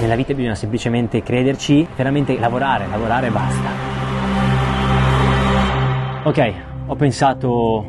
Nella vita bisogna semplicemente crederci, veramente lavorare e basta. Ok, ho pensato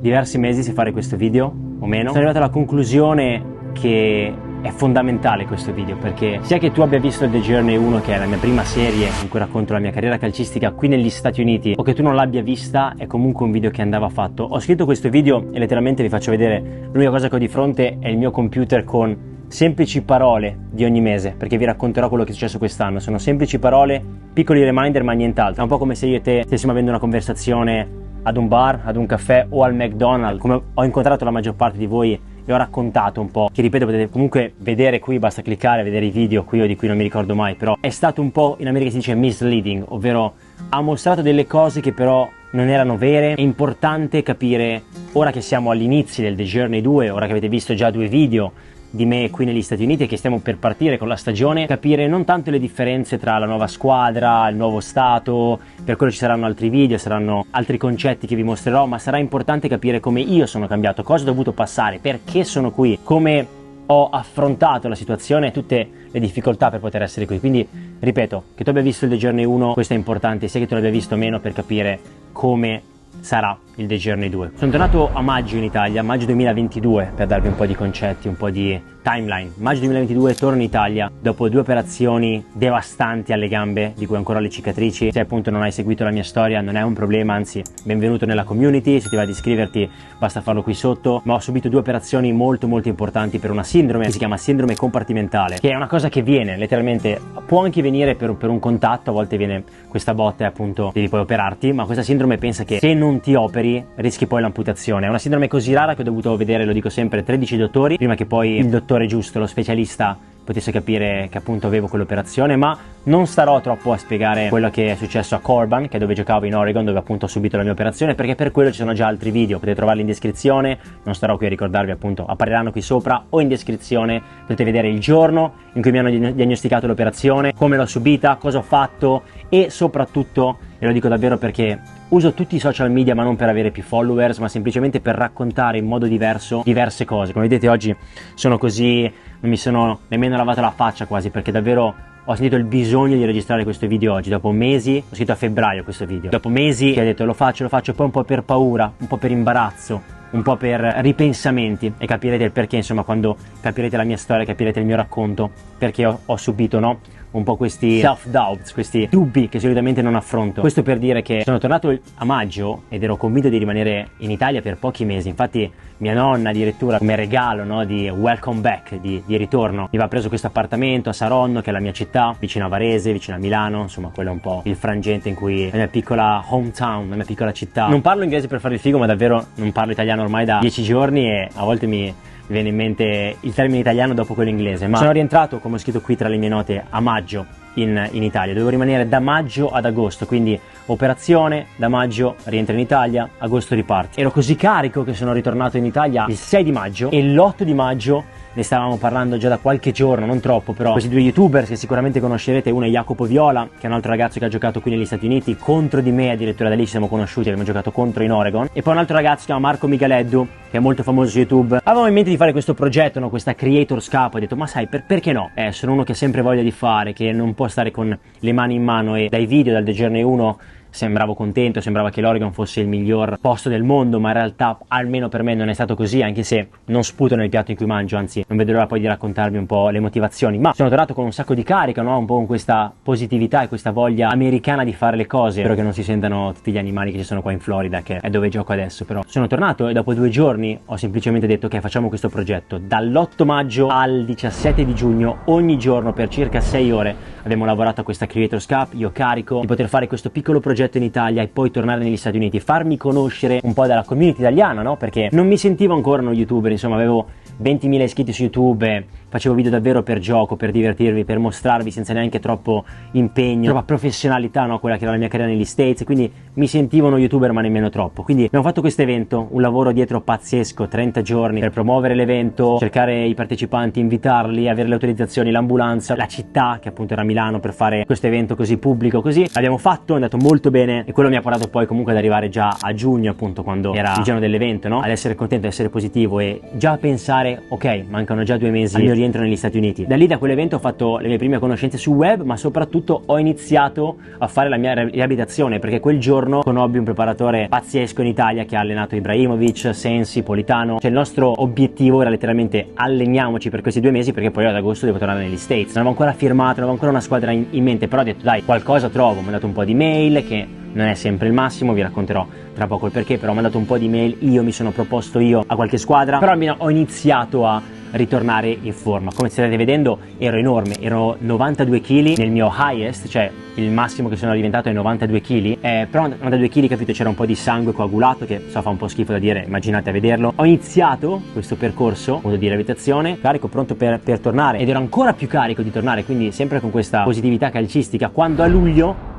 diversi mesi se fare questo video o meno. Sono arrivato alla conclusione che è fondamentale questo video, perché sia che tu abbia visto The Journey 1, che è la mia prima serie in cui racconto la mia carriera calcistica qui negli Stati Uniti, o che tu non l'abbia vista, è comunque un video che andava fatto. Ho scritto questo video e letteralmente vi faccio vedere, l'unica cosa che ho di fronte è il mio computer con semplici parole di ogni mese, perché vi racconterò quello che è successo quest'anno. Sono semplici parole, piccoli reminder, ma nient'altro. È un po' come se io e te stessimo avendo una conversazione ad un bar, ad un caffè o al McDonald's. Come ho incontrato la maggior parte di voi e ho raccontato un po', che ripeto potete comunque vedere qui, basta cliccare, vedere i video qui o di cui non mi ricordo mai, però è stato un po', in America si dice misleading, ovvero ha mostrato delle cose che però non erano vere. È importante capire, ora che siamo all'inizio del The Journey 2, ora che avete visto già 2 video di me qui negli Stati Uniti e che stiamo per partire con la stagione, capire non tanto le differenze tra la nuova squadra, il nuovo stato, per quello ci saranno altri video, saranno altri concetti che vi mostrerò, ma sarà importante capire come io sono cambiato, cosa ho dovuto passare, perché sono qui, come ho affrontato la situazione e tutte le difficoltà per poter essere qui. Quindi ripeto, che tu abbia visto il The Journey 1, questo è importante, sia che tu l'abbia visto o meno, per capire come sarà il The Journey 2. Sono tornato a maggio in Italia, maggio 2022, per darvi un po' di concetti, un po' di timeline. Maggio 2022 torno in Italia dopo 2 operazioni devastanti alle gambe, di cui ancora ho le cicatrici. Se appunto non hai seguito la mia storia non è un problema, anzi benvenuto nella community, se ti va di iscriverti basta farlo qui sotto. Ma ho subito 2 operazioni molto molto importanti per una sindrome che si chiama sindrome compartimentale, che è una cosa che viene letteralmente, può anche venire per un contatto, a volte viene questa botta e appunto devi poi operarti, ma questa sindrome pensa che se non ti operi rischi poi l'amputazione. È una sindrome così rara che ho dovuto vedere, lo dico sempre, 13 dottori prima che poi il dottore giusto, lo specialista, potesse capire che appunto avevo quell'operazione. Ma non starò troppo a spiegare quello che è successo a Corban, che è dove giocavo in Oregon, dove appunto ho subito la mia operazione, perché per quello ci sono già altri video, potete trovarli in descrizione. Non starò qui a ricordarvi, appunto appariranno qui sopra o in descrizione, potete vedere il giorno in cui mi hanno diagnosticato l'operazione, come l'ho subita, cosa ho fatto e soprattutto, e lo dico davvero perché uso tutti i social media, ma non per avere più followers, ma semplicemente per raccontare in modo diverso diverse cose. Come vedete oggi sono così, non mi sono nemmeno lavato la faccia quasi, perché davvero ho sentito il bisogno di registrare questo video oggi. Dopo mesi, ho scritto a febbraio questo video, dopo mesi che ho detto lo faccio, poi un po' per paura, un po' per imbarazzo, un po' per ripensamenti, e capirete il perché, insomma, quando capirete la mia storia, capirete il mio racconto, perché ho subito, no? Un po' questi self-doubts, questi dubbi che solitamente non affronto. Questo per dire che sono tornato a maggio ed ero convinto di rimanere in Italia per pochi mesi. Infatti mia nonna addirittura come regalo, no, di welcome back, di ritorno, mi aveva preso questo appartamento a Saronno, che è la mia città, vicino a Varese, vicino a Milano, insomma quello è un po' il frangente in cui la mia piccola hometown, la mia piccola città. Non parlo inglese per fare il figo, ma davvero non parlo italiano ormai da 10 giorni e a volte mi viene in mente il termine italiano dopo quello inglese. Ma sono rientrato, come ho scritto qui tra le mie note, a maggio in Italia. Dovevo rimanere da maggio ad agosto, quindi operazione, da maggio rientro in Italia, agosto riparti. Ero così carico che sono ritornato in Italia il 6 di maggio e l'8 di maggio ne stavamo parlando già da qualche giorno, non troppo però. Questi 2 youtuber che sicuramente conoscerete, uno è Jacopo Viola, che è un altro ragazzo che ha giocato qui negli Stati Uniti contro di me, addirittura da lì ci siamo conosciuti, abbiamo giocato contro in Oregon, e poi un altro ragazzo che si chiama Marco Migaleddu, che è molto famoso su YouTube. Avevamo in mente di fare questo progetto, no? Questa Creators Cup. Ho detto ma sai, perché no? Sono uno che ha sempre voglia di fare, che non può stare con le mani in mano, e dai video, dal The Journey 1 sembravo contento, sembrava che l'Oregon fosse il miglior posto del mondo, ma in realtà almeno per me non è stato così, anche se non sputo nel piatto in cui mangio, anzi non vedo l'ora poi di raccontarvi un po' le motivazioni. Ma sono tornato con un sacco di carica, no? Un po' con questa positività e questa voglia americana di fare le cose. Spero che non si sentano tutti gli animali che ci sono qua in Florida, che è dove gioco adesso. Però sono tornato e dopo 2 giorni ho semplicemente detto ok, facciamo questo progetto. Dall'8 maggio al 17 di giugno ogni giorno per circa 6 ore abbiamo lavorato a questa Creators Cup. Io carico di poter fare questo piccolo progetto in Italia e poi tornare negli Stati Uniti, farmi conoscere un po' dalla community italiana, no? Perché non mi sentivo ancora uno youtuber, insomma avevo 20.000 iscritti su YouTube, facevo video davvero per gioco, per divertirvi, per mostrarvi senza neanche troppo impegno, troppa professionalità, no? Quella che era la mia carriera negli States, quindi mi sentivo uno youtuber ma nemmeno troppo. Quindi abbiamo fatto questo evento, un lavoro dietro pazzesco, 30 giorni per promuovere l'evento, cercare i partecipanti, invitarli, avere le autorizzazioni, l'ambulanza, la città che appunto era Milano per fare questo evento così pubblico, così l'abbiamo fatto, è andato molto bene e quello mi ha portato poi comunque ad arrivare già a giugno, appunto quando era il giorno dell'evento, no? Ad essere contento, ad essere positivo e già pensare ok, mancano già 2 mesi al mio rientro rientro negli Stati Uniti. Da lì, da quell'evento, ho fatto le mie prime conoscenze sul web, ma soprattutto ho iniziato a fare la mia riabilitazione, perché quel giorno conobbi un preparatore pazzesco in Italia che ha allenato Ibrahimovic, Sensi, Politano. Cioè il nostro obiettivo era letteralmente alleniamoci per questi 2 mesi, perché poi ad agosto devo tornare negli States. Non avevo ancora firmato, non avevo ancora una squadra in mente, però ho detto dai, qualcosa trovo. Mi ho mandato un po' di mail, che non è sempre il massimo, vi racconterò tra poco il perché, però ho mandato un po' di mail, io mi sono proposto io a qualche squadra, però almeno ho iniziato a ritornare in forma. Come state vedendo ero enorme, ero 92 kg nel mio highest, cioè il massimo che sono diventato è 92 kg, però 92 kg, capito, c'era un po' di sangue coagulato che so fa un po' schifo da dire, immaginate a vederlo. Ho iniziato questo percorso appunto di riabilitazione, carico, pronto per tornare, ed ero ancora più carico di tornare, quindi sempre con questa positività calcistica, quando a luglio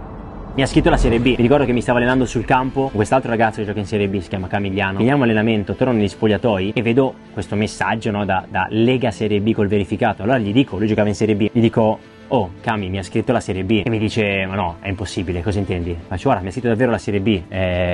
mi ha scritto la Serie B. Mi ricordo che mi stavo allenando sul campo con quest'altro ragazzo che gioca in Serie B, si chiama Camigliano. Finiamo allenamento, torno negli spogliatoi e vedo questo messaggio, no, da Lega Serie B col verificato. Allora gli dico, lui giocava in Serie B, gli dico: oh Cami, mi ha scritto la Serie B. E mi dice: ma no, è impossibile, cosa intendi? Faccio: guarda, mi ha scritto davvero la Serie B,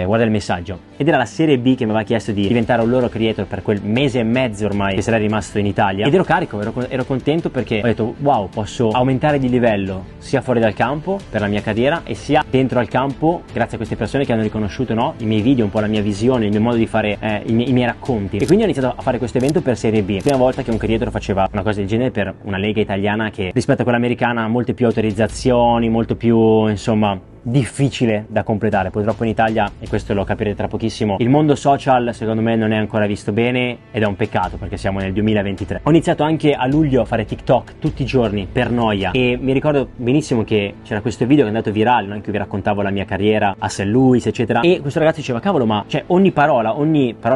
guarda il messaggio. Ed era la Serie B che mi aveva chiesto di diventare un loro creator per quel mese e mezzo ormai che sarei rimasto in Italia. Ed ero carico, ero contento, perché ho detto: wow, posso aumentare di livello sia fuori dal campo per la mia carriera e sia dentro al campo grazie a queste persone che hanno riconosciuto, no, i miei video, un po' la mia visione, il mio modo di fare i miei racconti. E quindi ho iniziato a fare questo evento per Serie B. Prima volta che un creator faceva una cosa del genere per una lega italiana che rispetto a quella americana ha molte più autorizzazioni, molto più, insomma, difficile da completare. Purtroppo in Italia, e questo lo capirete tra pochissimo, il mondo social secondo me non è ancora visto bene, ed è un peccato perché siamo nel 2023. Ho iniziato anche a luglio a fare TikTok tutti i giorni per noia, e mi ricordo benissimo che c'era questo video che è andato virale, no? In cui vi raccontavo la mia carriera a St. Louis eccetera, e questo ragazzo diceva: cavolo, ma cioè ogni parola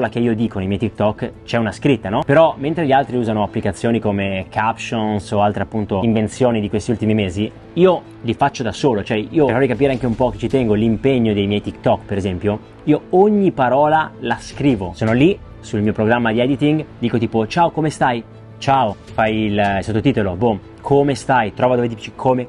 che io dico nei miei TikTok c'è una scritta, no? Però mentre gli altri usano applicazioni come Captions o altre appunto invenzioni di questi ultimi mesi, io li faccio da solo. Cioè io, per farvi capire anche un po' che ci tengo l'impegno dei miei TikTok per esempio, io ogni parola la scrivo. Sono lì sul mio programma di editing, dico tipo: ciao, come stai? Ciao, fai il sottotitolo, boom, come stai? Trova dove dici come,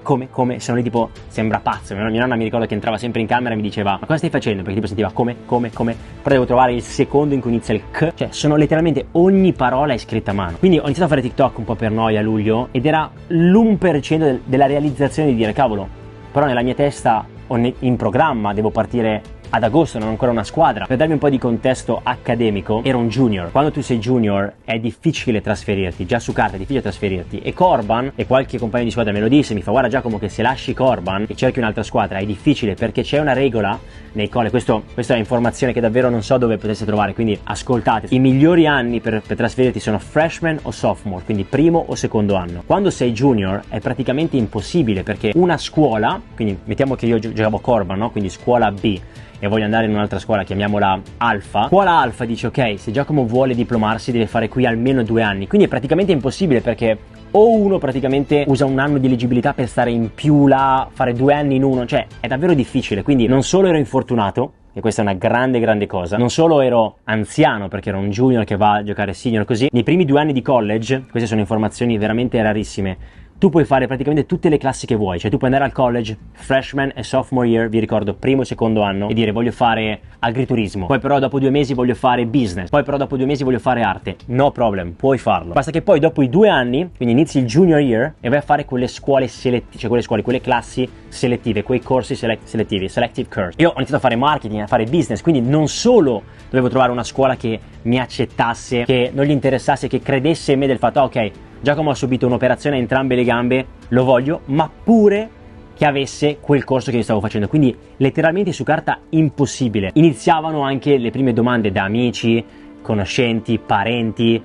sono lì tipo, sembra pazzo. Mia nonna mi ricordo che entrava sempre in camera e mi diceva: ma cosa stai facendo? Perché tipo sentiva come, però devo trovare il secondo in cui inizia il k, cioè sono letteralmente ogni parola è scritta a mano. Quindi ho iniziato a fare TikTok un po' per noia a luglio, ed era l'1% della realizzazione di dire: cavolo, però nella mia testa in programma devo partire ad agosto, non ho ancora una squadra. Per darvi un po' di contesto accademico, ero un junior. Quando tu sei junior è difficile trasferirti, già su carta è difficile trasferirti, e Corban, e qualche compagno di squadra me lo disse, mi fa: guarda Giacomo, che se lasci Corban e cerchi un'altra squadra è difficile, perché c'è una regola nei college. Questa è informazione che davvero non so dove potesse trovare, quindi ascoltate. I migliori anni per trasferirti sono freshman o sophomore, quindi primo o secondo anno. Quando sei junior è praticamente impossibile, perché una scuola, quindi mettiamo che io giocavo Corban, no? Quindi scuola B, e voglio andare in un'altra scuola, chiamiamola Alfa. Scuola Alfa dice: ok, se Giacomo vuole diplomarsi deve fare qui almeno 2 anni, quindi è praticamente impossibile, perché o uno praticamente usa un anno di eligibilità per stare in più là, fare 2 anni in uno, cioè è davvero difficile. Quindi non solo ero infortunato, e questa è una grande cosa, non solo ero anziano perché ero un junior che va a giocare senior così, nei primi 2 anni di college, queste sono informazioni veramente rarissime, tu puoi fare praticamente tutte le classi che vuoi. Cioè tu puoi andare al college, freshman e sophomore year, vi ricordo, primo e secondo anno, e dire: voglio fare agriturismo, poi però dopo 2 mesi voglio fare business, poi però dopo 2 mesi voglio fare arte. No problem, puoi farlo. Basta che poi dopo i 2 anni, quindi inizi il junior year e vai a fare quelle scuole selettive, cioè quelle classi selettive, quei corsi selettivi, selective course. Io ho iniziato a fare marketing, a fare business, quindi non solo dovevo trovare una scuola che mi accettasse, che non gli interessasse, che credesse in me, del fatto: ok, Giacomo ha subito un'operazione a entrambe le gambe, lo voglio, ma pure che avesse quel corso che io stavo facendo. Quindi letteralmente su carta impossibile. Iniziavano anche le prime domande da amici, conoscenti, parenti,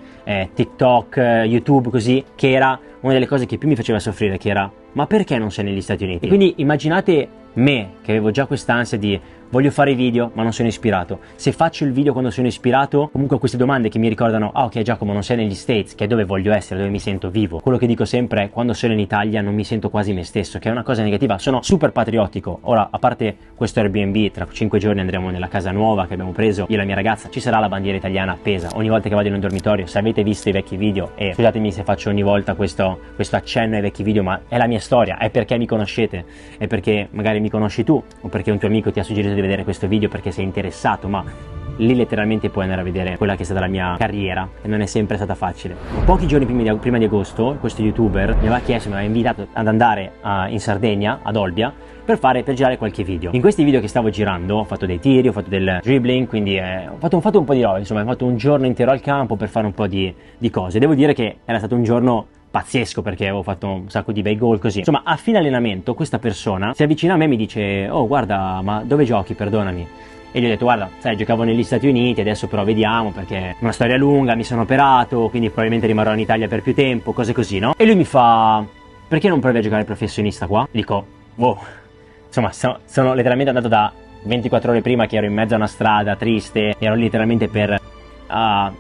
TikTok, YouTube, così, che era una delle cose che più mi faceva soffrire, che era: ma perché non sei negli Stati Uniti? E quindi immaginate me che avevo già quest'ansia di: voglio fare i video ma non sono ispirato, se faccio il video quando sono ispirato, comunque queste domande che mi ricordano: ah ok Giacomo, non sei negli States, che è dove voglio essere, dove mi sento vivo. Quello che dico sempre è: quando sono in Italia non mi sento quasi me stesso, che è una cosa negativa. Sono super patriottico. Ora, a parte questo Airbnb, tra 5 giorni andremo nella casa nuova che abbiamo preso io e la mia ragazza, ci sarà la bandiera italiana appesa ogni volta che vado in un dormitorio. Se avete visto i vecchi video, e scusatemi se faccio ogni volta questo accenno ai vecchi video, ma è la mia storia, è perché mi conoscete, è perché magari mi conosci tu, o perché un tuo amico ti ha suggerito di vedere questo video perché sei interessato, ma lì letteralmente puoi andare a vedere quella che è stata la mia carriera, e non è sempre stata facile. Pochi giorni prima di agosto, questo youtuber mi aveva invitato ad andare in Sardegna, ad Olbia, per girare qualche video. In questi video che stavo girando ho fatto dei tiri, ho fatto del dribbling, quindi ho fatto un po' di roba, insomma ho fatto un giorno intero al campo per fare un po' di cose. Devo dire che era stato un giorno pazzesco perché avevo fatto un sacco di bei gol così. Insomma, a fine allenamento questa persona si avvicina a me e mi dice: oh guarda, ma dove giochi, perdonami? E gli ho detto: guarda, sai, giocavo negli Stati Uniti, adesso però vediamo, perché è una storia lunga, mi sono operato, quindi probabilmente rimarrò in Italia per più tempo, cose così, no? E lui mi fa: perché non provi a giocare professionista qua? Dico: wow. Insomma, sono letteralmente andato da 24 ore prima, che ero in mezzo a una strada triste, ero letteralmente per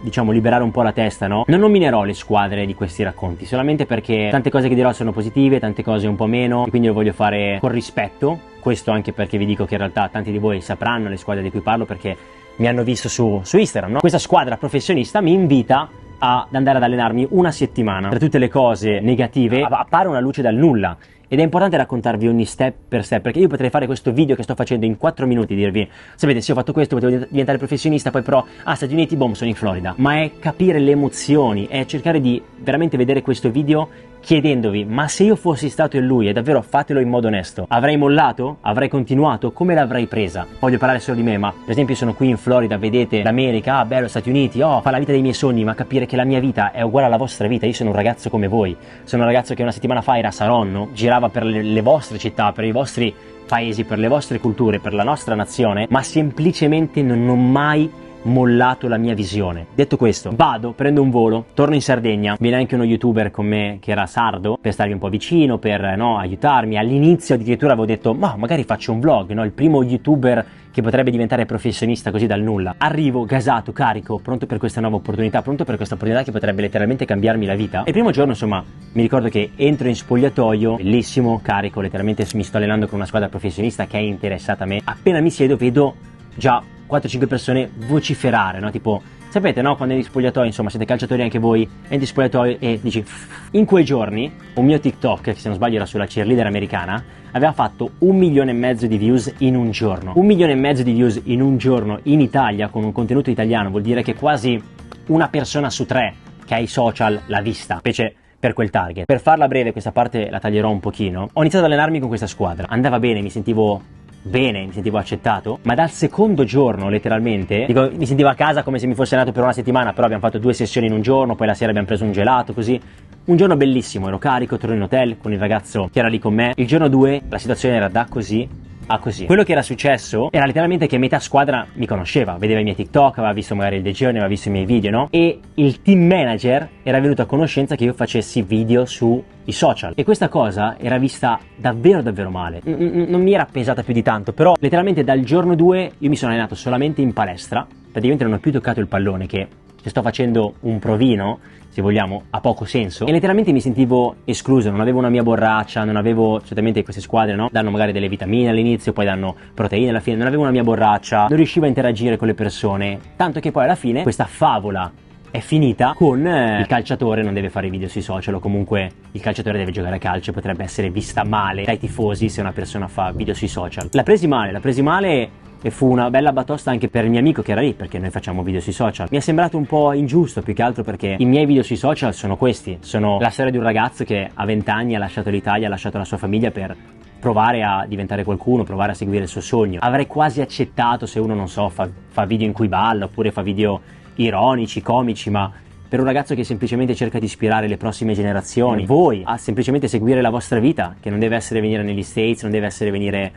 diciamo liberare un po' la testa, no? Non nominerò le squadre di questi racconti, solamente perché tante cose che dirò sono positive, tante cose un po' meno, quindi lo voglio fare con rispetto. Questo anche perché vi dico che in realtà tanti di voi sapranno le squadre di cui parlo, perché mi hanno visto su Instagram, no? Questa squadra professionista mi invita ad andare ad allenarmi una settimana. Tra tutte le cose negative appare una luce dal nulla. Ed è importante raccontarvi ogni step per step, perché io potrei fare questo video che sto facendo in 4 minuti e dirvi: sapete, sì, ho fatto questo, potevo diventare professionista, poi però, Stati Uniti, boom, sono in Florida. Ma è capire le emozioni, è cercare di veramente vedere questo video chiedendovi: ma se io fossi stato in lui, e davvero fatelo in modo onesto, avrei mollato? Avrei continuato? Come l'avrei presa? Voglio parlare solo di me, ma per esempio sono qui in Florida, vedete l'America, bello, Stati Uniti, fa la vita dei miei sogni, ma capire che la mia vita è uguale alla vostra vita. Io sono un ragazzo come voi, sono un ragazzo che una settimana fa era a Saronno, girava per le vostre città, per i vostri paesi, per le vostre culture, per la nostra nazione, ma semplicemente non ho mai mollato la mia visione. Detto questo, vado, prendo un volo, torno in Sardegna. Viene anche uno youtuber con me che era sardo, per starmi un po' vicino, per aiutarmi. All'inizio addirittura avevo detto: ma magari faccio un vlog, no? Il primo youtuber che potrebbe diventare professionista così dal nulla. Arrivo gasato, carico, pronto per questa nuova opportunità, pronto per questa opportunità che potrebbe letteralmente cambiarmi la vita. E il primo giorno, insomma, mi ricordo che entro in spogliatoio, bellissimo, carico, letteralmente mi sto allenando con una squadra professionista che è interessata a me. Appena mi siedo vedo già 4-5 persone vociferare, no? Tipo, sapete, no? Quando eri in spogliatoio, insomma, siete calciatori anche voi, entri in spogliatoio e dici... In quei giorni, un mio TikTok, che se non sbaglio era sulla cheerleader americana, aveva fatto 1,5 milioni di views in un giorno. 1,5 milioni di views in un giorno in Italia, con un contenuto italiano, vuol dire che quasi una persona su 3 che ha i social l'ha vista, specie per quel target. Per farla breve, questa parte la taglierò un pochino. Ho iniziato ad allenarmi con questa squadra. Andava bene, mi sentivo bene, mi sentivo accettato, ma dal secondo giorno letteralmente, dico, mi sentivo a casa come se mi fossi allenato per una settimana, però abbiamo fatto 2 sessioni in un giorno, poi la sera abbiamo preso un gelato, così. Un giorno bellissimo, ero carico, torno in hotel con il ragazzo che era lì con me. Il giorno 2 la situazione era da così a così. Quello che era successo era letteralmente che metà squadra mi conosceva, vedeva i miei TikTok, aveva visto magari il The Journey, aveva visto i miei video, no? E il team manager era venuto a conoscenza che io facessi video sui social, e questa cosa era vista davvero male. Non mi era pesata più di tanto, però letteralmente dal giorno 2 io mi sono allenato solamente in palestra, praticamente non ho più toccato il pallone, che se sto facendo un provino, se vogliamo, ha poco senso, e letteralmente mi sentivo escluso, non avevo una mia borraccia, non avevo, certamente queste squadre, no? Danno magari delle vitamine all'inizio, poi danno proteine alla fine, non avevo una mia borraccia, non riuscivo a interagire con le persone, tanto che poi alla fine questa favola è finita con il calciatore non deve fare video sui social, o comunque il calciatore deve giocare a calcio, potrebbe essere vista male dai tifosi se una persona fa video sui social. La presi male, e fu una bella batosta anche per il mio amico che era lì, perché noi facciamo video sui social. Mi è sembrato un po' ingiusto, più che altro perché i miei video sui social sono questi, sono la storia di un ragazzo che a 20 anni ha lasciato l'Italia, ha lasciato la sua famiglia per provare a diventare qualcuno, provare a seguire il suo sogno. Avrei quasi accettato se uno, non so, fa video in cui balla, oppure fa video ironici, comici, ma per un ragazzo che semplicemente cerca di ispirare le prossime generazioni, voi, a semplicemente seguire la vostra vita, che non deve essere venire negli States, non deve essere venire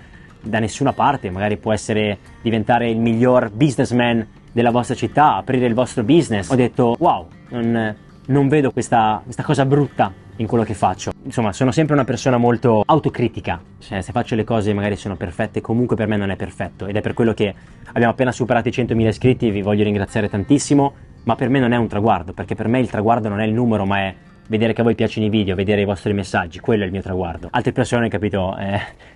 da nessuna parte, magari può essere diventare il miglior businessman della vostra città, aprire il vostro business. Ho detto: wow, non vedo questa cosa brutta in quello che faccio. Insomma, sono sempre una persona molto autocritica, cioè, se faccio le cose magari sono perfette, comunque per me non è perfetto, ed è per quello che abbiamo appena superato i 100.000 iscritti. Vi voglio ringraziare tantissimo, ma per me non è un traguardo, perché per me il traguardo non è il numero, ma è vedere che a voi piacciono i video, vedere i vostri messaggi, quello è il mio traguardo. Altre persone, capito,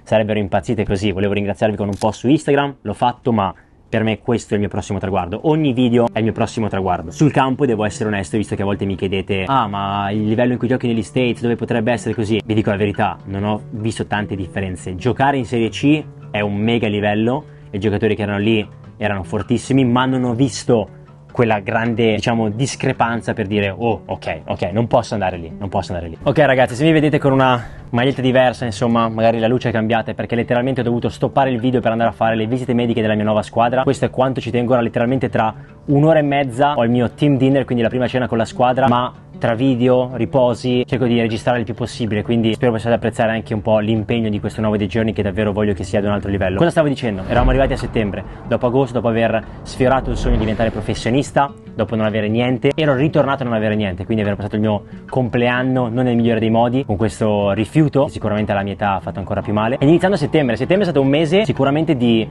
sarebbero impazzite così. Volevo ringraziarvi con un post su Instagram, l'ho fatto, ma per me questo è il mio prossimo traguardo. Ogni video è il mio prossimo traguardo. Sul campo devo essere onesto, visto che a volte mi chiedete: ah, ma il livello in cui giochi negli States, dove potrebbe essere così? Vi dico la verità, non ho visto tante differenze. Giocare in Serie C è un mega livello, i giocatori che erano lì erano fortissimi, ma non ho visto quella grande, diciamo, discrepanza per dire oh ok, non posso andare lì. Ok ragazzi, se mi vedete con una maglietta diversa, insomma, magari la luce è cambiata, è perché letteralmente ho dovuto stoppare il video per andare a fare le visite mediche della mia nuova squadra. Questo è quanto ci tengo. Ora letteralmente tra un'ora e mezza ho il mio team dinner, quindi la prima cena con la squadra, ma tra video, riposi, cerco di registrare il più possibile, quindi spero possiate apprezzare anche un po' l'impegno di questo nuovo The Journey, che davvero voglio che sia ad un altro livello. Cosa stavo dicendo? Eravamo arrivati a settembre, dopo agosto, dopo aver sfiorato il sogno di diventare professionista, dopo non avere niente, ero ritornato a non avere niente, quindi aver passato il mio compleanno non nel migliore dei modi, con questo rifiuto, che sicuramente alla mia età ha fatto ancora più male. E iniziando a settembre è stato un mese sicuramente di